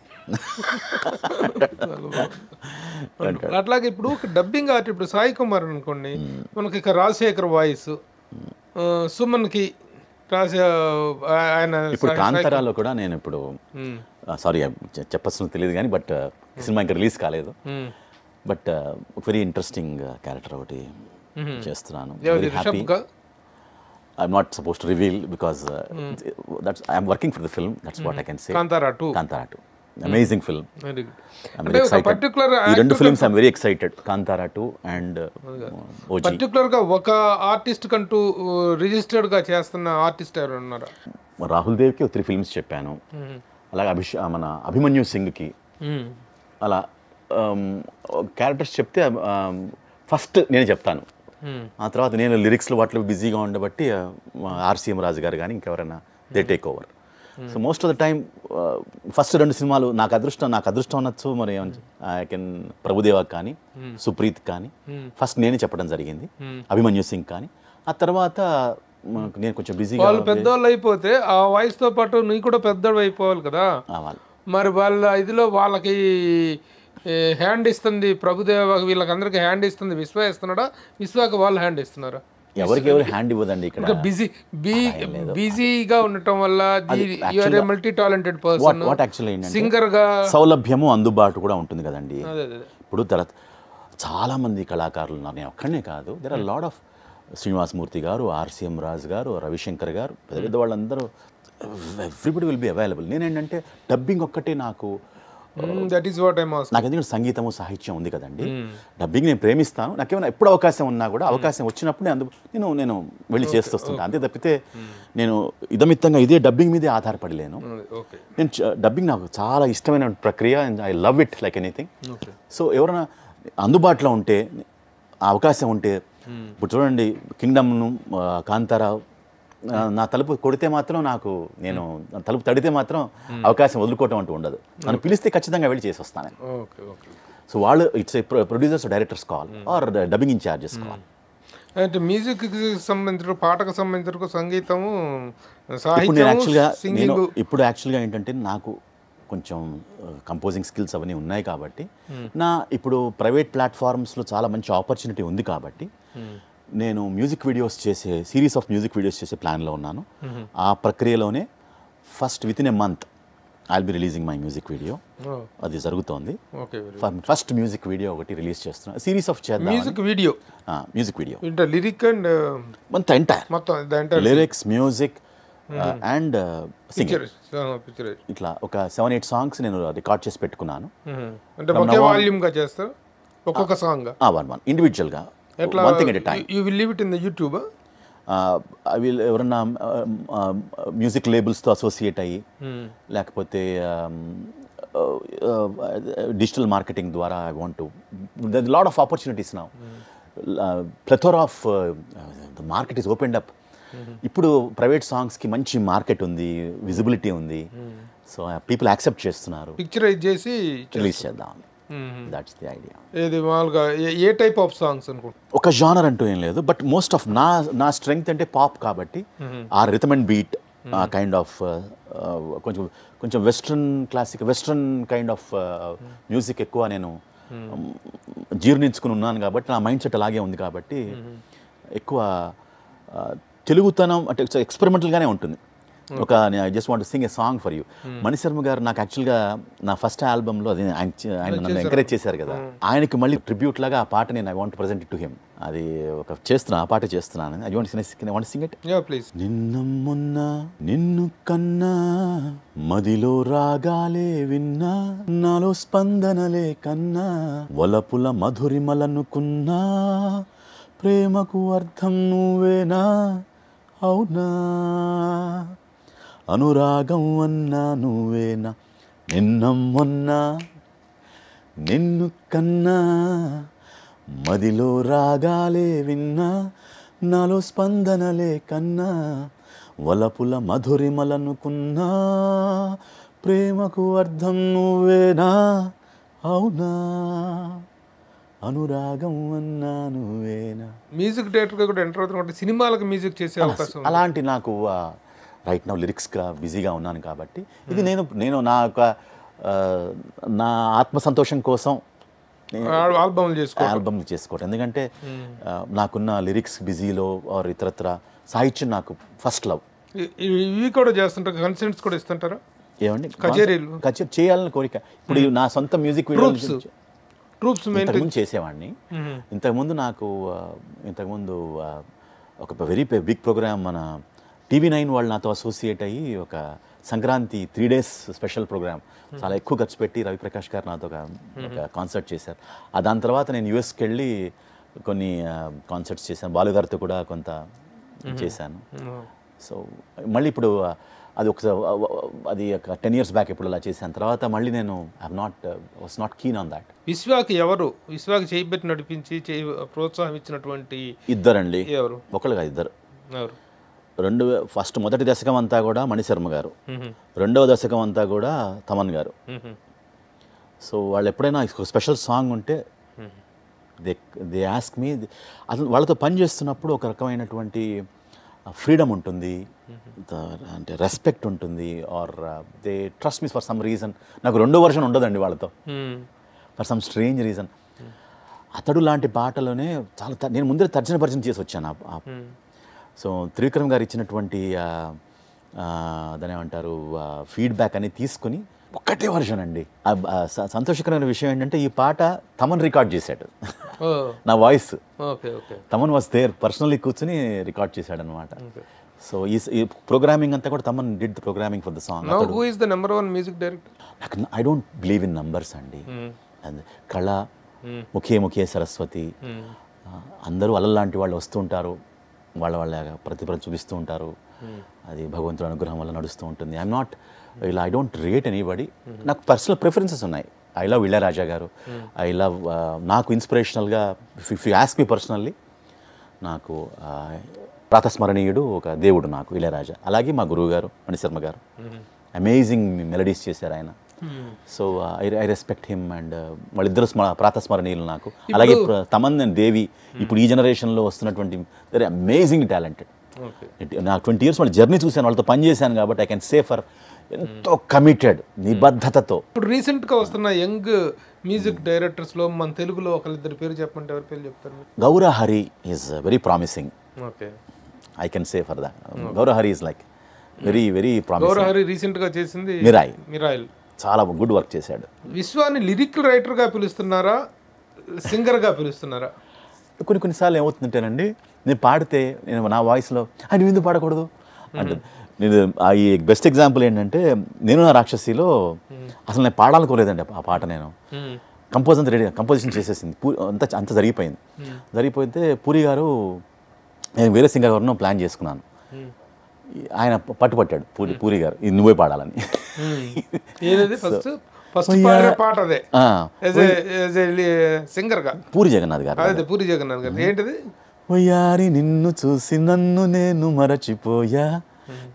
Speaker 2: అట్లాగే ఇప్పుడు ఒక డబ్బింగ్ ఆర్టిస్ట్, ఇప్పుడు సాయి కుమార్ అనుకోండి, మనకి ఇక రాజశేఖర్ వాయిస్, సుమన్కి రాసే ఆయన.
Speaker 3: ఇప్పుడు కాంతారాలో కూడా నేను ఇప్పుడు సారీ చెప్పచ్చు తెలియదు కానీ, బట్ సినిమా ఇంకా రిలీజ్ కాలేదు, బట్ వెరీ ఇంట్రెస్టింగ్ క్యారెక్టర్ ఒకటి చేస్తున్నాను. Very happy. I'm not supposed to reveal because I'm working for the film. That's what I can say.
Speaker 2: Kantara 2.
Speaker 3: Amazing film.
Speaker 2: Very good.
Speaker 3: I'm very excited. ఈ 2 films I'm very excited. Kantara 2 and OG.
Speaker 2: Particular గా ఒక artist కంటూ registered గా చేస్తున్న artist ఎవరు ఉన్నారా?
Speaker 3: Rahul దేవ్కి 3 films చెప్పాను. అలాగే మన అభిమన్యు సింగ్కి అలా క్యారెక్టర్స్ చెప్తే ఫస్ట్ నేను చెప్తాను, ఆ తర్వాత నేను లిరిక్స్లో వాటిలో బిజీగా ఉండబట్టి ఆర్సీఎం రాజు గారు కానీ ఇంకెవరైనా they take over. So most of the time first 2 సినిమాలు నాకు అదృష్టం అనొచ్చు, మరి ఐ కెన్ ప్రభుదేవా కానీ సుప్రీత్ కానీ ఫస్ట్ నేనే చెప్పడం జరిగింది, అభిమన్యు సింగ్ కానీ. ఆ తర్వాత నేను కొంచెం బిజీగా,
Speaker 2: వాళ్ళు పెద్దవాళ్ళు అయిపోతే ఆ వయసుతో పాటు నీ కూడా పెద్దవాళ్ళు అయిపోవాలి కదా, మరి వాళ్ళ ఇదిలో వాళ్ళకి హ్యాండ్ ఇస్తుంది ప్రభుదేవ, వీళ్ళకందరికి హ్యాండ్ ఇస్తుంది విశ్వ ఇస్తున్నాడా, విశ్వాకి వాళ్ళు హ్యాండ్ ఇస్తున్నారా?
Speaker 3: ఎవరికి హ్యాండ్ ఇవ్వదండి. ఇక్కడ
Speaker 2: బిజీగా ఉండటం వల్ల మల్టీ టాలెంటెడ్ పర్సన్, సింగర్ గా
Speaker 3: సౌలభ్యము అందుబాటు కూడా ఉంటుంది కదండి. ఇప్పుడు చాలా మంది కళాకారులు ఉన్నారు, నేను ఒక్కడనే కాదు, there are lot of Srinivasamurthy గారు, ఆర్సీఎం రాజు గారు, రవిశంకర్ గారు, పెద్ద పెద్ద వాళ్ళందరూ, ఎవ్రీబడి విల్ బి అవైలబుల్. నేనేంటంటే డబ్బింగ్ ఒక్కటే నాకు, నాకు ఎందుకంటే సంగీతము సాహిత్యం ఉంది కదండి, డబ్బింగ్ నేను ప్రేమిస్తాను. నాకేమైనా ఎప్పుడు అవకాశం ఉన్నా కూడా అవకాశం వచ్చినప్పుడు నేను వెళ్ళి చేస్తొస్తుంటాను. అంతే తప్పితే నేను ఇదమిత్తంగా ఇదే డబ్బింగ్ మీదే ఆధారపడలేను. నేను డబ్బింగ్ నాకు చాలా ఇష్టమైన ప్రక్రియ, I love it like anything. So ఎవరైనా అందుబాటులో ఉంటే, అవకాశం ఉంటే, ఇప్పుడు చూడండి కింగ్డమ్ను, కాంతారా, నా తలుపు కొడితే మాత్రం నేను తలుపు తడితే మాత్రం అవకాశం వదులుకోవటం అంటూ ఉండదు. నన్ను పిలిస్తే ఖచ్చితంగా వెళ్ళి చేసి వస్తాను. సో వాళ్ళు it's producers, directors call or dubbing in-charges call.
Speaker 2: అంటే మ్యూజిక్ సంబంధించిన, పాటకు సంబంధించిన సంగీతము,
Speaker 3: ఇప్పుడు యాక్చువల్గా ఏంటంటే నాకు కొంచెం కంపోజింగ్ స్కిల్స్ అవన్నీ ఉన్నాయి కాబట్టి, ఇప్పుడు ప్రైవేట్ ప్లాట్ఫామ్స్లో చాలా మంచి ఆపర్చునిటీ ఉంది కాబట్టి నేను మ్యూజిక్ వీడియోస్ చేసే, సిరీస్ ఆఫ్ మ్యూజిక్ వీడియోస్ చేసే ప్లాన్లో ఉన్నాను. ఆ ప్రక్రియలోనే first with in a month I'll be releasing my music video. అది జరుగుతోంది. ఫస్ట్ మ్యూజిక్ వీడియో ఒకటి రిలీజ్ చేస్తున్నాను. సిరీస్ ఆఫ్ చేద్దాం. మ్యూజిక్ వీడియో
Speaker 2: లిరిక్ అండ్
Speaker 3: మొత్తం లిరిక్స్, మ్యూజిక్ అండ్ సింగింగ్, ఇట్లా ఒక 7-8 సాంగ్స్ నేను రికార్డ్ చేసి పెట్టుకున్నాను.
Speaker 2: ఒక్కొక్క సాంగ్
Speaker 3: ఇండివిజువల్గా, one thing at a time.
Speaker 2: You will leave it in the YouTube?
Speaker 3: I will ఎవరన్నా మ్యూజిక్ లేబుల్స్తో అసోసియేట్ అయ్యి, లేకపోతే డిజిటల్ మార్కెటింగ్ ద్వారా I want to, there lot of opportunities now, plethora of the market is opened up. ఇప్పుడు private సాంగ్స్కి మంచి market ఉంది, visibility ఉంది. సో పీపుల్ యాక్సెప్ట్ చేస్తున్నారు.
Speaker 2: పిక్చరైజ్ చేసి
Speaker 3: రిలీజ్ చేద్దాం. That's the idea.
Speaker 2: ఏది మామూలుగా ఏ టైప్ ఆఫ్ సాంగ్స్ అనుకుంటా?
Speaker 3: ఒక జానర్ అంటూ ఏం లేదు, బట్ మోస్ట్ ఆఫ్ నా స్ట్రెంగ్త్ అంటే పాప్ కాబట్టి ఆ రిథమ్ అండ్ బీట్, ఆ కైండ్ ఆఫ్ కొంచెం వెస్ట్రన్ కైండ్ ఆఫ్ మ్యూజిక్ ఎక్కువ నేను జీర్ణించుకుని ఉన్నాను కాబట్టి, నా మైండ్ సెట్ అలాగే ఉంది కాబట్టి ఎక్కువ తెలుగుతనం అంటే ఎక్స్పెరిమెంటల్గానే ఉంటుంది. ఒక I just want sing a song for you. Manisharma గారు నాకు యాక్చువల్గా నా ఫస్ట్ ఆల్బంలో అది ఆయన నన్ను ఎంకరేజ్ చేశారు కదా, ఆయనకి మళ్ళీ ట్రిబ్యూట్ లాగా ఆ పాట నేను I want present it to him. అది ఒక చేస్తున్నా, ఆ పాట చేస్తున్నాను. I want sing it. నిన్న మొన్న నిన్ను కన్నా మదిలో రాగాలే విన్నా, నాలో స్పందనలే కన్నా, వలపుల మధురిమలనుకున్నా, ప్రేమకు అర్థం నువ్వేనా అవునా, అనురాగం అన్నా నువ్వేనా, నిన్న మొన్న నిన్ను కన్నా మదిలో రాగాలే విన్నా, నాలో స్పందనలే కన్నా, వలపుల మధురిమలనుకున్నా, ప్రేమకు అర్థం నువ్వేనా అవునా, అనురాగం అన్నా నువ్వేనా.
Speaker 2: మ్యూజిక్ డైరెక్టర్గా కూడా ఎంటర్ అవుతున్నట్టు సినిమాలకు మ్యూజిక్ చేసే అవకాశం
Speaker 3: అలాంటి నాకు రైట్ నౌ లిరిక్స్గా బిజీగా ఉన్నాను కాబట్టి ఇది నేను నా ఆత్మసంతోషం కోసం ఆల్బమ్లు చేసుకోవటం. ఎందుకంటే నాకున్న లిరిక్స్ బిజీలో ఆర్ ఇతరత్ర సాహిత్యం నాకు ఫస్ట్ లవ్.
Speaker 2: ఇవి కూడా చేస్తుంటారు, కన్సర్ట్స్ కూడా ఇస్తుంటారా?
Speaker 3: ఏమండి,
Speaker 2: కచేరీలు
Speaker 3: చేయాలని కోరిక. ఇప్పుడు నా సొంత మ్యూజిక్
Speaker 2: ట్రూప్స్
Speaker 3: ఇంతకుముందు చేసేవాడిని. ఇంతకుముందు ఒక వెరీ బిగ్ ప్రోగ్రామ్ మన TV9 వాళ్ళు నాతో అసోసియేట్ అయ్యి ఒక సంక్రాంతి 3 days స్పెషల్ ప్రోగ్రామ్ చాలా ఎక్కువ ఖర్చు పెట్టి రవిప్రకాష్ గారు నాతో ఒక కాన్సర్ట్ చేశారు. దాని తర్వాత నేను యుఎస్కి వెళ్ళి కొన్ని కాన్సర్ట్స్ చేశాను, బాలు గారితో కూడా కొంత చేశాను. సో మళ్ళీ ఇప్పుడు అది ఒక 10 years బ్యాక్ ఇప్పుడు అలా చేశాను. తర్వాత మళ్ళీ నేను was not keen on that.
Speaker 2: విశ్వాకి చేయబెట్టి నడిపించి ప్రోత్సాహం ఇచ్చినటువంటి
Speaker 3: ఇద్దరండి, ఒకళ్ళుగా ఇద్దరు. మొదటి దశకం అంతా కూడా మణిశర్మ గారు, రెండవ దశకం అంతా కూడా తమన్ గారు. సో వాళ్ళు ఎప్పుడైనా స్పెషల్ సాంగ్ ఉంటే దే ఆస్క్ మీ. అసలు వాళ్ళతో పని చేస్తున్నప్పుడు ఒక రకమైనటువంటి ఫ్రీడమ్ ఉంటుంది, అంటే రెస్పెక్ట్ ఉంటుంది, are they trust me for some reason. నాకు రెండో వర్షన్ ఉండదండి వాళ్ళతో, ఫర్ సమ్ స్ట్రేంజ్ రీజన్. అతడు లాంటి పాటలోనే చాలా నేను ముందర తర్జన భర్జన చేసి వచ్చాను. సో త్రివిక్రమ్ గారు ఇచ్చినటువంటి దాని ఏమంటారు ఫీడ్బ్యాక్ అనేది తీసుకుని ఒక్కటే వర్షన్ అండి. సంతోషకరమైన విషయం ఏంటంటే ఈ పాట తమన్ రికార్డ్ చేశాడు, నా voice. Thaman was there, personally కూర్చుని రికార్డ్ చేశాడు అనమాట. సో ఈ ప్రోగ్రామింగ్ అంతా కూడా Thaman did the programming for the song.
Speaker 2: Who is the number 1 music director?
Speaker 3: I don't believe in numbers అండి. కళ, ముఖే సరస్వతి, అందరూ అలలాంటి వాళ్ళు వస్తుంటారు, వాళ్ళ ప్రతిభ చూపిస్తూ ఉంటారు. అది భగవంతుడి అనుగ్రహం వల్ల నడుస్తూ ఉంటుంది. I don't rate anybody. నాకు పర్సనల్ ప్రిఫరెన్సెస్ ఉన్నాయి. I love Ilaiyaraaja garu. I love నాకు ఇన్స్పిరేషనల్గా if you ask me personally, నాకు ప్రాతస్మరణీయుడు ఒక దేవుడు నాకు ఇళయరాజా. అలాగే మా గురువు గారు మణిశర్మ గారు అమేజింగ్ మెలడీస్ చేశారు ఆయన. So I respect him. And వాళ్ళిద్దరు ప్రాతస్మరణీయులు నాకు. అలాగే తమన్ అండ్ దేవి ఇప్పుడు ఈ జనరేషన్లో వస్తున్నటువంటి వెరీ అమేజింగ్ టాలెంటెడ్. నాకు 20 years వాళ్ళ జర్నీ చూశాను, వాళ్ళతో పనిచేశాను కాబట్టి ఐ కెన్ సే ఫర్ ఎంతో కమిటెడ్, నిబద్ధతతో.
Speaker 2: ఇప్పుడు రీసెంట్గా వస్తున్న యంగ్ మ్యూజిక్ డైరెక్టర్స్లో మన తెలుగులో ఒకరిద్దరు పేరు చెప్పమంటే ఎవరి పేరు చెప్తారు?
Speaker 3: Gaurahari is very promising. I can say for that. Gaurahari is like very very promising.
Speaker 2: Gaurahari రీసెంట్గా చేసింది మిరాయిల్, చాలా
Speaker 3: గుడ్ వర్క్ చేశాడు.
Speaker 2: విశ్వాన్ని లిరిక్ రైటర్గా పిలుస్తున్నారా, సింగర్గా పిలుస్తున్నారా?
Speaker 3: కొన్నిసార్లు ఏమవుతుందంటేనండి, నేను పాడితే నా వాయిస్లో నువ్వు ఎందుకు పాడకూడదు అంటే, నేను ఈ బెస్ట్ ఎగ్జాంపుల్ ఏంటంటే, నేను నా రాక్షసిలో అసలు నేను పాడాలనుకోలేదండి ఆ పాట. నేను కంపోజిషన్ చేసేసింది, అంత జరిగిపోతే పూరి గారు, నేను వేరే సింగర్ ఎవరినో ప్లాన్ చేసుకున్నాను. ఆయన పట్టుపట్టాడు పూరి గారు, ఇది నువ్వే పాడాలని. పూరి జగన్నాథ్ గారు
Speaker 2: ఏంటిది?
Speaker 3: ఒయ్యారి నిన్ను చూసి నన్ను నేను మరచిపోయా,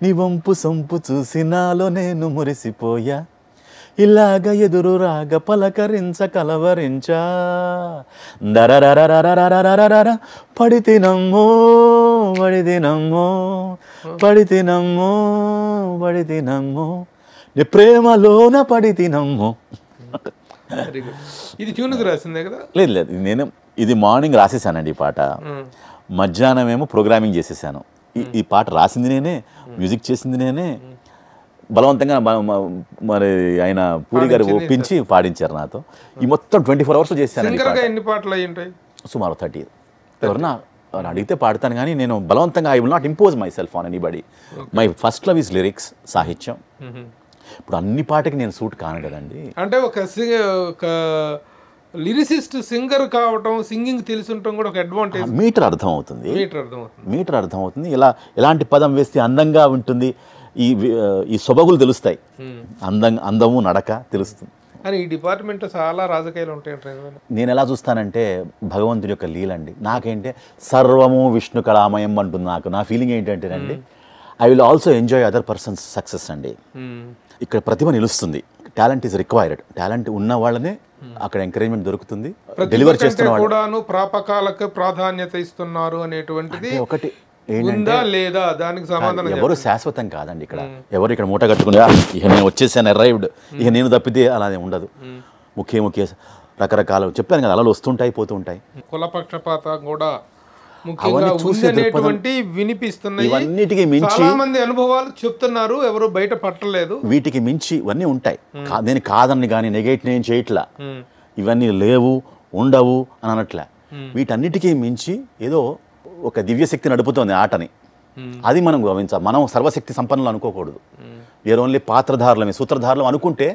Speaker 3: నీ వంపు సొంపు చూసి నాలో నేను మురిసిపోయా, ఇలాగ ఎదురు రాగ పలకరించ కలవరించా, దరరరరరరరరరర పడితినమ్మో పడితినమ్మో పడితినమ్మో పడితినమ్మో, నీ ప్రేమలోన పడితినమ్మో.
Speaker 2: ఇది ట్యూన్కి రాసిందే కదా?
Speaker 3: లేదు, నేను ఇది మార్నింగ్ రాసేసానండి ఈ పాట, మధ్యాహ్నం ఏమో ప్రోగ్రామింగ్ చేసేసాను. ఈ పాట రాసింది నేనే, మ్యూజిక్ చేసింది నేనే, బలవంతంగా మరి ఆయన పూరి గారు ఒప్పించి పాడించారు నాతో. ఈ మొత్తం 24 hours చేశాను.
Speaker 2: ఎన్ని పాటలు అయి ఉంటాయి?
Speaker 3: సుమారు 30. ఎవరన్నా అడిగితే పాడతాను, కానీ నేను బలవంతంగా I will not impose my self on anybody. My first love is lyrics, సాహిత్యం. ఇప్పుడు అన్ని పాటకి నేను సూట్ కాను కదండి.
Speaker 2: అంటే ఒక లిరిసిస్ట్ సింగర్ కావటం, సింగింగ్ తెలుసుంటాం కూడా ఒక అడ్వాంటేజ్.
Speaker 3: మీటర్ అర్థం అవుతుంది. ఎలాంటి పదం వేస్తే అందంగా ఉంటుంది, ఈ సొబగులు తెలుస్తాయి, అందము నడక తెలుస్తుంది.
Speaker 2: అని ఈ డిపార్ట్మెంట్లో చాలా రాజకీయాలు ఉంటాయి.
Speaker 3: నేను ఎలా చూస్తానంటే భగవంతుడి యొక్క లీలండి. నాకేంటే సర్వము విష్ణు కళామయం అంటుంది. నా ఫీలింగ్ ఏంటంటేనండి, I will also enjoy other persons success అండి. ఇక్కడ ప్రతిభ నిలుస్తుంది. Talent is required. టాలెంట్ ఉన్న వాళ్ళనే అక్కడ ఎంకరేజ్మెంట్ దొరుకుతుంది. డెలివర్ చేస్తున్న వాళ్ళు
Speaker 2: ప్రాపకాలకు ప్రాధాన్యత ఇస్తున్నారు అనేటువంటిది
Speaker 3: ఒకటి
Speaker 2: ఉందా లేదా దానికి సమాధానం
Speaker 3: ఎవరు శాశ్వతం కాదండి. ఇక్కడ ఇక్కడ మూట కట్టుకుని ఇక నేను వచ్చేసాను, అరైవ్డ్, ఇక నేను తప్పితే అలానే ఉండదు. ముఖ్య రకరకాల చెప్పాను కదా, అలా వస్తుంటాయి పోతూ ఉంటాయి.
Speaker 2: కులపక్షపాతం కూడా ముఖ్యంగా ఉందనేటువంటి వినిపిస్తున్నాయి.
Speaker 3: ఇవన్నిటికి మించి
Speaker 2: చాలా మంది అనుభవాలు చెప్తున్నారు, ఎవరు బయట పట్టలేదు.
Speaker 3: వీటికి మించి ఇవన్నీ ఉంటాయి. నేను కాదని కానీ నెగేట్ నేను చేయట్లా, ఇవన్నీ లేవు ఉండవు అని అనట్లే. వీటన్నిటికీ మించి ఏదో ఒక దివ్యశక్తి నడుపుతోంది ఆటని. అది మనం గమనించాలి. మనం సర్వశక్తి సంపన్నులు అనుకోకూడదు. వేరే ఓన్లీ పాత్రధారులమే, సూత్రధారులు అనుకుంటే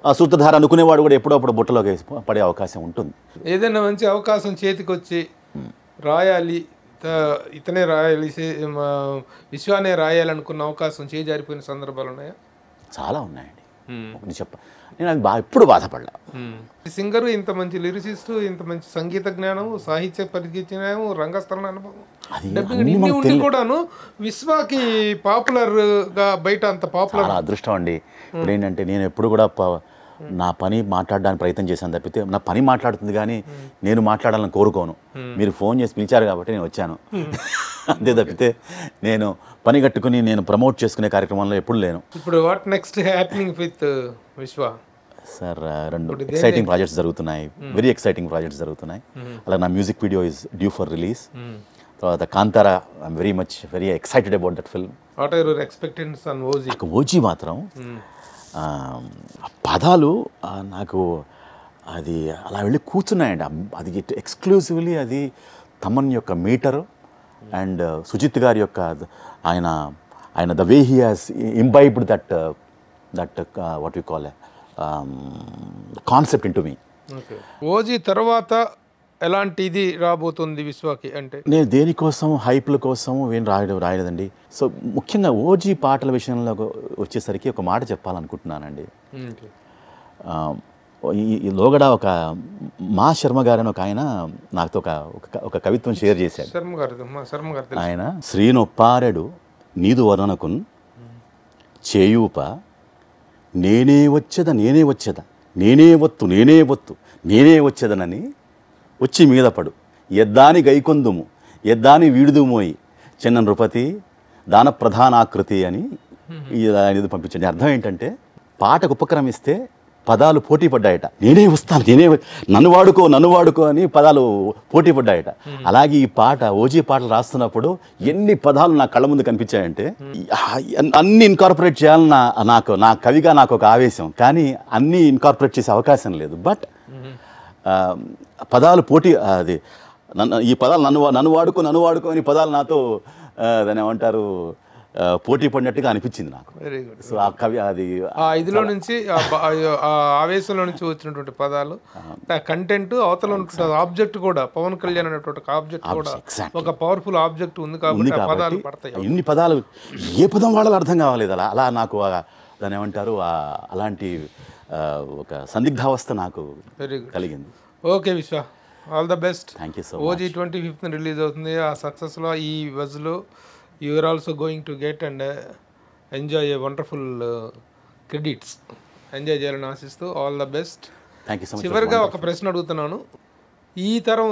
Speaker 3: ఆ సూత్రధార అనుకునేవాడు కూడా ఎప్పుడప్పుడు బుట్టలోకి పడే అవకాశం ఉంటుంది.
Speaker 2: ఏదైనా మంచి అవకాశం చేతికి వచ్చి రాయాలి, ఇతనే రాయాలి, విశ్వానే రాయాలనుకున్న అవకాశం చేజారిపోయిన సందర్భాలు ఉన్నాయా?
Speaker 3: చాలా ఉన్నాయండి. నేను అది ఎప్పుడు బాధపడలా.
Speaker 2: సింగరు, ఇంత మంచి లిరిసిస్టు, ఇంత మంచి సంగీత జ్ఞానము, సాహిత్య పరిజ్ఞానము, రంగస్థల అనుభవం ఉండి కూడాను విశ్వాకి పాపులర్ గా బయట అంత పాపులర్.
Speaker 3: అదృష్టం అండి. ఇప్పుడు ఏంటంటే నేను ఎప్పుడు కూడా నా పని మాట్లాడడానికి ప్రయత్నం చేశాను తప్పితే, నా పని మాట్లాడుతుంది కానీ నేను మాట్లాడాలని కోరుకోను. మీరు ఫోన్ చేసి పిలిచారు కాబట్టి నేను వచ్చాను, అంతే తప్పితే నేను పని కట్టుకుని నేను ప్రమోట్ చేసుకునే కార్యక్రమంలో ఎప్పుడు లేను.
Speaker 2: ఇప్పుడు what next happening with Vishwa?
Speaker 3: Sir 2 exciting projects జరుగుతున్నాయి, వెరీ ఎక్సైటింగ్ ప్రాజెక్ట్స్ జరుగుతున్నాయి. అలాగే నా music video is due for release. తర్వాత Kantara, I'm very excited about that film.
Speaker 2: What are your expectations on OG?
Speaker 3: OG మాత్రం పదాలు నాకు అది అలా వెళ్ళి కూర్చున్నాయండి. అది ఎక్స్క్లూజివ్లీ అది తమన్ యొక్క మీటరు అండ్ సుజిత్ గారి యొక్క ఆయన the way he has imbibed that what you call concept in to me.
Speaker 2: OG తర్వాత ఎలాంటిది రాబోతుంది విశ్వాకి? అంటే
Speaker 3: నేను దేనికోసం హైప్ల కోసం ఏం రాయలేదండి. సో ముఖ్యంగా ఓజీ పాటల విషయంలో వచ్చేసరికి ఒక మాట చెప్పాలనుకుంటున్నానండి. ఈ లోగడ ఒక మా శర్మ గారు అని ఒక ఆయన నాతో ఒక కవిత్వం షేర్ చేశాడు. ఆయన శ్రీనొప్పారెడు నీదు వర్ణనకున్ చేయూప నేనే వచ్చేద నేనే వచ్చేదనని వచ్చి మీద పడు ఎద్దాని గైకొందుము ఎద్దాని వీడుదుమోయి చిన్న నృపతి దాన ప్రధానాకృతి అని ఇది పంపించండి. అర్థం ఏంటంటే పాటకు ఉపక్రమిస్తే పదాలు పోటీ పడ్డాయట. నేనే వస్తాను, నన్ను వాడుకో అని పదాలు పోటీ పడ్డాయట. అలాగే ఈ పాట ఓజీ పాటలు రాస్తున్నప్పుడు ఎన్ని పదాలు నా కళ్ళ ముందు కనిపించాయంటే అన్ని ఇన్కార్పొరేట్ చేయాలని నా కవిగా నాకు ఒక ఆవేశం, కానీ అన్నీ ఇన్కార్పొరేట్ చేసే అవకాశం లేదు. బట్ పదాలు పోటీ అది ఈ పదాలు నన్ను వాడుకో అని పదాలు నాతో దాన్ని ఏమంటారు పోటీ పడినట్టుగా అనిపించింది నాకు.
Speaker 2: Very good.
Speaker 3: సో ఆ కవి అది
Speaker 2: ఇదిలో నుంచి ఆవేశంలో నుంచి వచ్చినటువంటి పదాలు, కంటెంట్, అవతల ఆబ్జెక్ట్ కూడా పవన్ కళ్యాణ్ అనేటువంటి ఆబ్జెక్ట్ కూడా ఒక పవర్ఫుల్ ఆబ్జెక్ట్ ఉంది కాబట్టి పదాలు పడతాయి.
Speaker 3: ఇన్ని పదాలు ఏ పదం వాడాలో అర్థం కావాలేదు. అలా నాకు దాన్ని ఏమంటారు అలాంటి ఒక సందిగ్ధావస్థ నాకు కలిగింది.
Speaker 2: Okay Vishwa, all the best.
Speaker 3: Thank you so much.
Speaker 2: OG 25th release అవుతుంది. ఆ సక్సెస్లో ఈ వజ్లో you are also going to get and enjoy a wonderful credits. Enjoy చేయాలని ఆశిస్తూ all the best.
Speaker 3: Thank you so much.
Speaker 2: చివరిగా ఒక ప్రశ్న అడుగుతున్నాను. ఈ తరం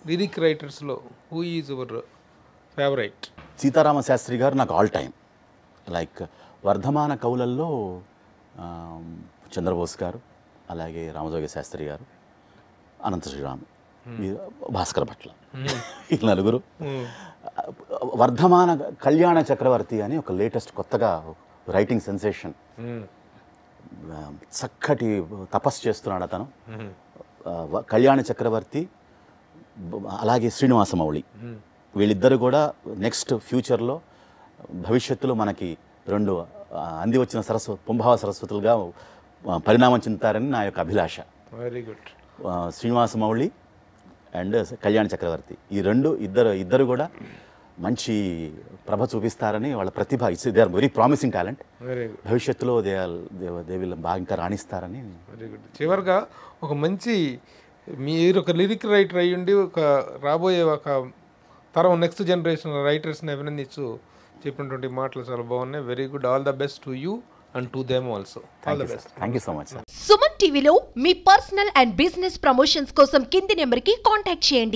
Speaker 2: లిరిక్ రైటర్స్లో who is your favourite?
Speaker 3: Sitarama Sastri garu నాకు ఆల్ టైమ్. లైక్ వర్ధమాన కవులల్లో చంద్రబోస్ గారు, అలాగే రామజోగి శాస్త్రి గారు, అనంత శ్రీరామ్, భాస్కర్ భట్ల, ఈ నలుగురు. వర్ధమాన కళ్యాణ చక్రవర్తి అని ఒక లేటెస్ట్ కొత్తగా రైటింగ్ సెన్సేషన్, చక్కటి తపస్సు చేస్తున్నాడు అతను. కళ్యాణ చక్రవర్తి అలాగే శ్రీనివాసమౌళి, వీళ్ళిద్దరు కూడా నెక్స్ట్ ఫ్యూచర్లో భవిష్యత్తులో మనకి రెండు అంది వచ్చిన పుంభావ సరస్వతులుగా పరిణామం చెందుతారని నా యొక్క అభిలాష.
Speaker 2: Very good.
Speaker 3: Srinivasamouli and Kalyana Chakravarthi, ఈ ఇద్దరు కూడా మంచి ప్రభ చూపిస్తారని, వాళ్ళ ప్రతిభ they are very promising talent. భవిష్యత్తులో దే విల్ బాగా ఇంకా రాణిస్తారని.
Speaker 2: Very good. చివరిగా ఒక మంచి, మీరు ఒక లిరిక్ రైటర్ అయ్యుండి ఒక రాబోయే ఒక తరం నెక్స్ట్ జనరేషన్ రైటర్స్ని అభినందించు చెప్పినటువంటి మాటలు చాలా బాగున్నాయి. Very good. All the best to you and to them also. All the best.
Speaker 3: Thank you so much sir.
Speaker 4: Suman టీవీలో మీ పర్సనల్ అండ్ బిజినెస్ ప్రమోషన్స్ కోసం కింది నెంబర్కి కాంటాక్ట్ చేయండి.